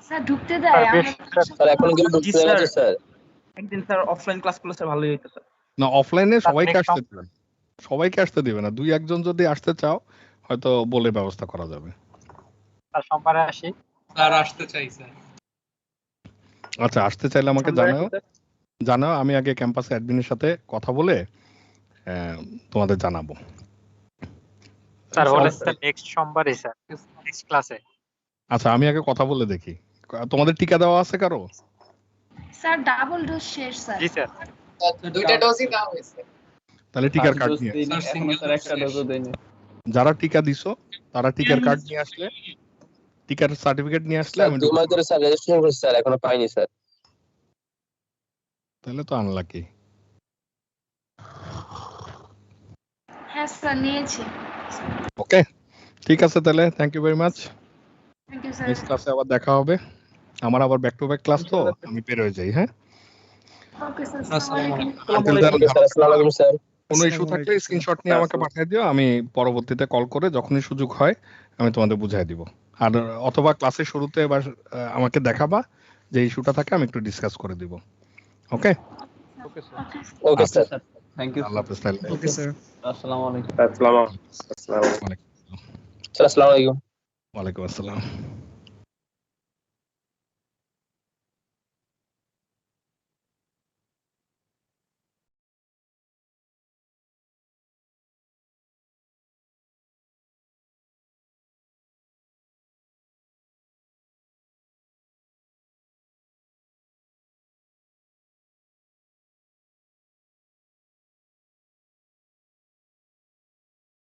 স্যার ঢুকতে দেয় স্যার এখন কিন্তু ঢুকতে দেয় না স্যার। একদিন স্যার অফলাইন ক্লাস করলে স্যার ভালোই হতো স্যার। না, অফলাইনে স্যার, সবাইকে next আসতে দিবেন, সবাইকে আসতে দিবে না, 2-1 যদি আসতে চাও হয়তো বলে ব্যবস্থা করা যাবে। স্যার সোমবারে আসি। স্যার আসতে চাই স্যার। আচ্ছা, আসতে চাইলে আমাকে জানাও, আমি আগে ক্যাম্পাসে অ্যাডমিনের সাথে কথা বলে তোমাদের জানাবো। স্যার হলে স্যার নেক্সট সোমবারে স্যার, নেক্সট ক্লাসে। আচ্ছা, আমি আগে কথা বলে দেখি। তোমাদের টিকা দেওয়া আছে কারো? স্যার ডাবল ডোজ শেষ স্যার। জি স্যার। দুইটা ডোজই দেওয়া হয়েছে। তাহলে টিকার কার্ড নিয়ে স্যার, এখনো single স্যার একটা dose ডোজও দেয়নি। যারা টিকা দিছো তারা টিকার কার্ড নিয়ে আসলে, টিকার সার্টিফিকেট নিয়ে আসলে স্যার আমি 2 মাস ধরে স্যার রেজিস্ট্রেশন করছি স্যার, এখনো পাইনি স্যার। তাহলে তো আনলাকি। হ্যাঁ স্যার নিয়েছি। ওকে, ঠিক আছে তাহলে, thank you very much. Thank you sir. Next ক্লাসে আবার দেখা হবে। আমার আবার ব্যাক টু ব্যাক ক্লাস, তো আমি বের হয়ে যাই। হ্যাঁ, ওকে স্যার, আসসালামু আলাইকুম। Until then, ওকে স্যার, আসসালামু আলাইকুম স্যার। কোনো ইস্যু থাকলে স্ক্রিনশট নিয়ে আমাকে পাঠিয়ে দিও, আমি পরবর্তীতে কল করে যখনই সুযোগ হয় আমি তোমাদের বুঝাই দিব। আর অথবা ক্লাসের শুরুতে বা আমাকে দেখাবা যে ইস্যুটা থাকে, আমি একটু ডিসকাস করে দিব। Okay, okay sir. Okay sir. Thank you আল্লাহ হাফেজ তাহলে। Okay sir. আসসালামু আলাইকুম। আসসালামু আলাইকুম। স্যার আসসালামু আলাইকুম। ওয়ালাইকুম আসসালাম।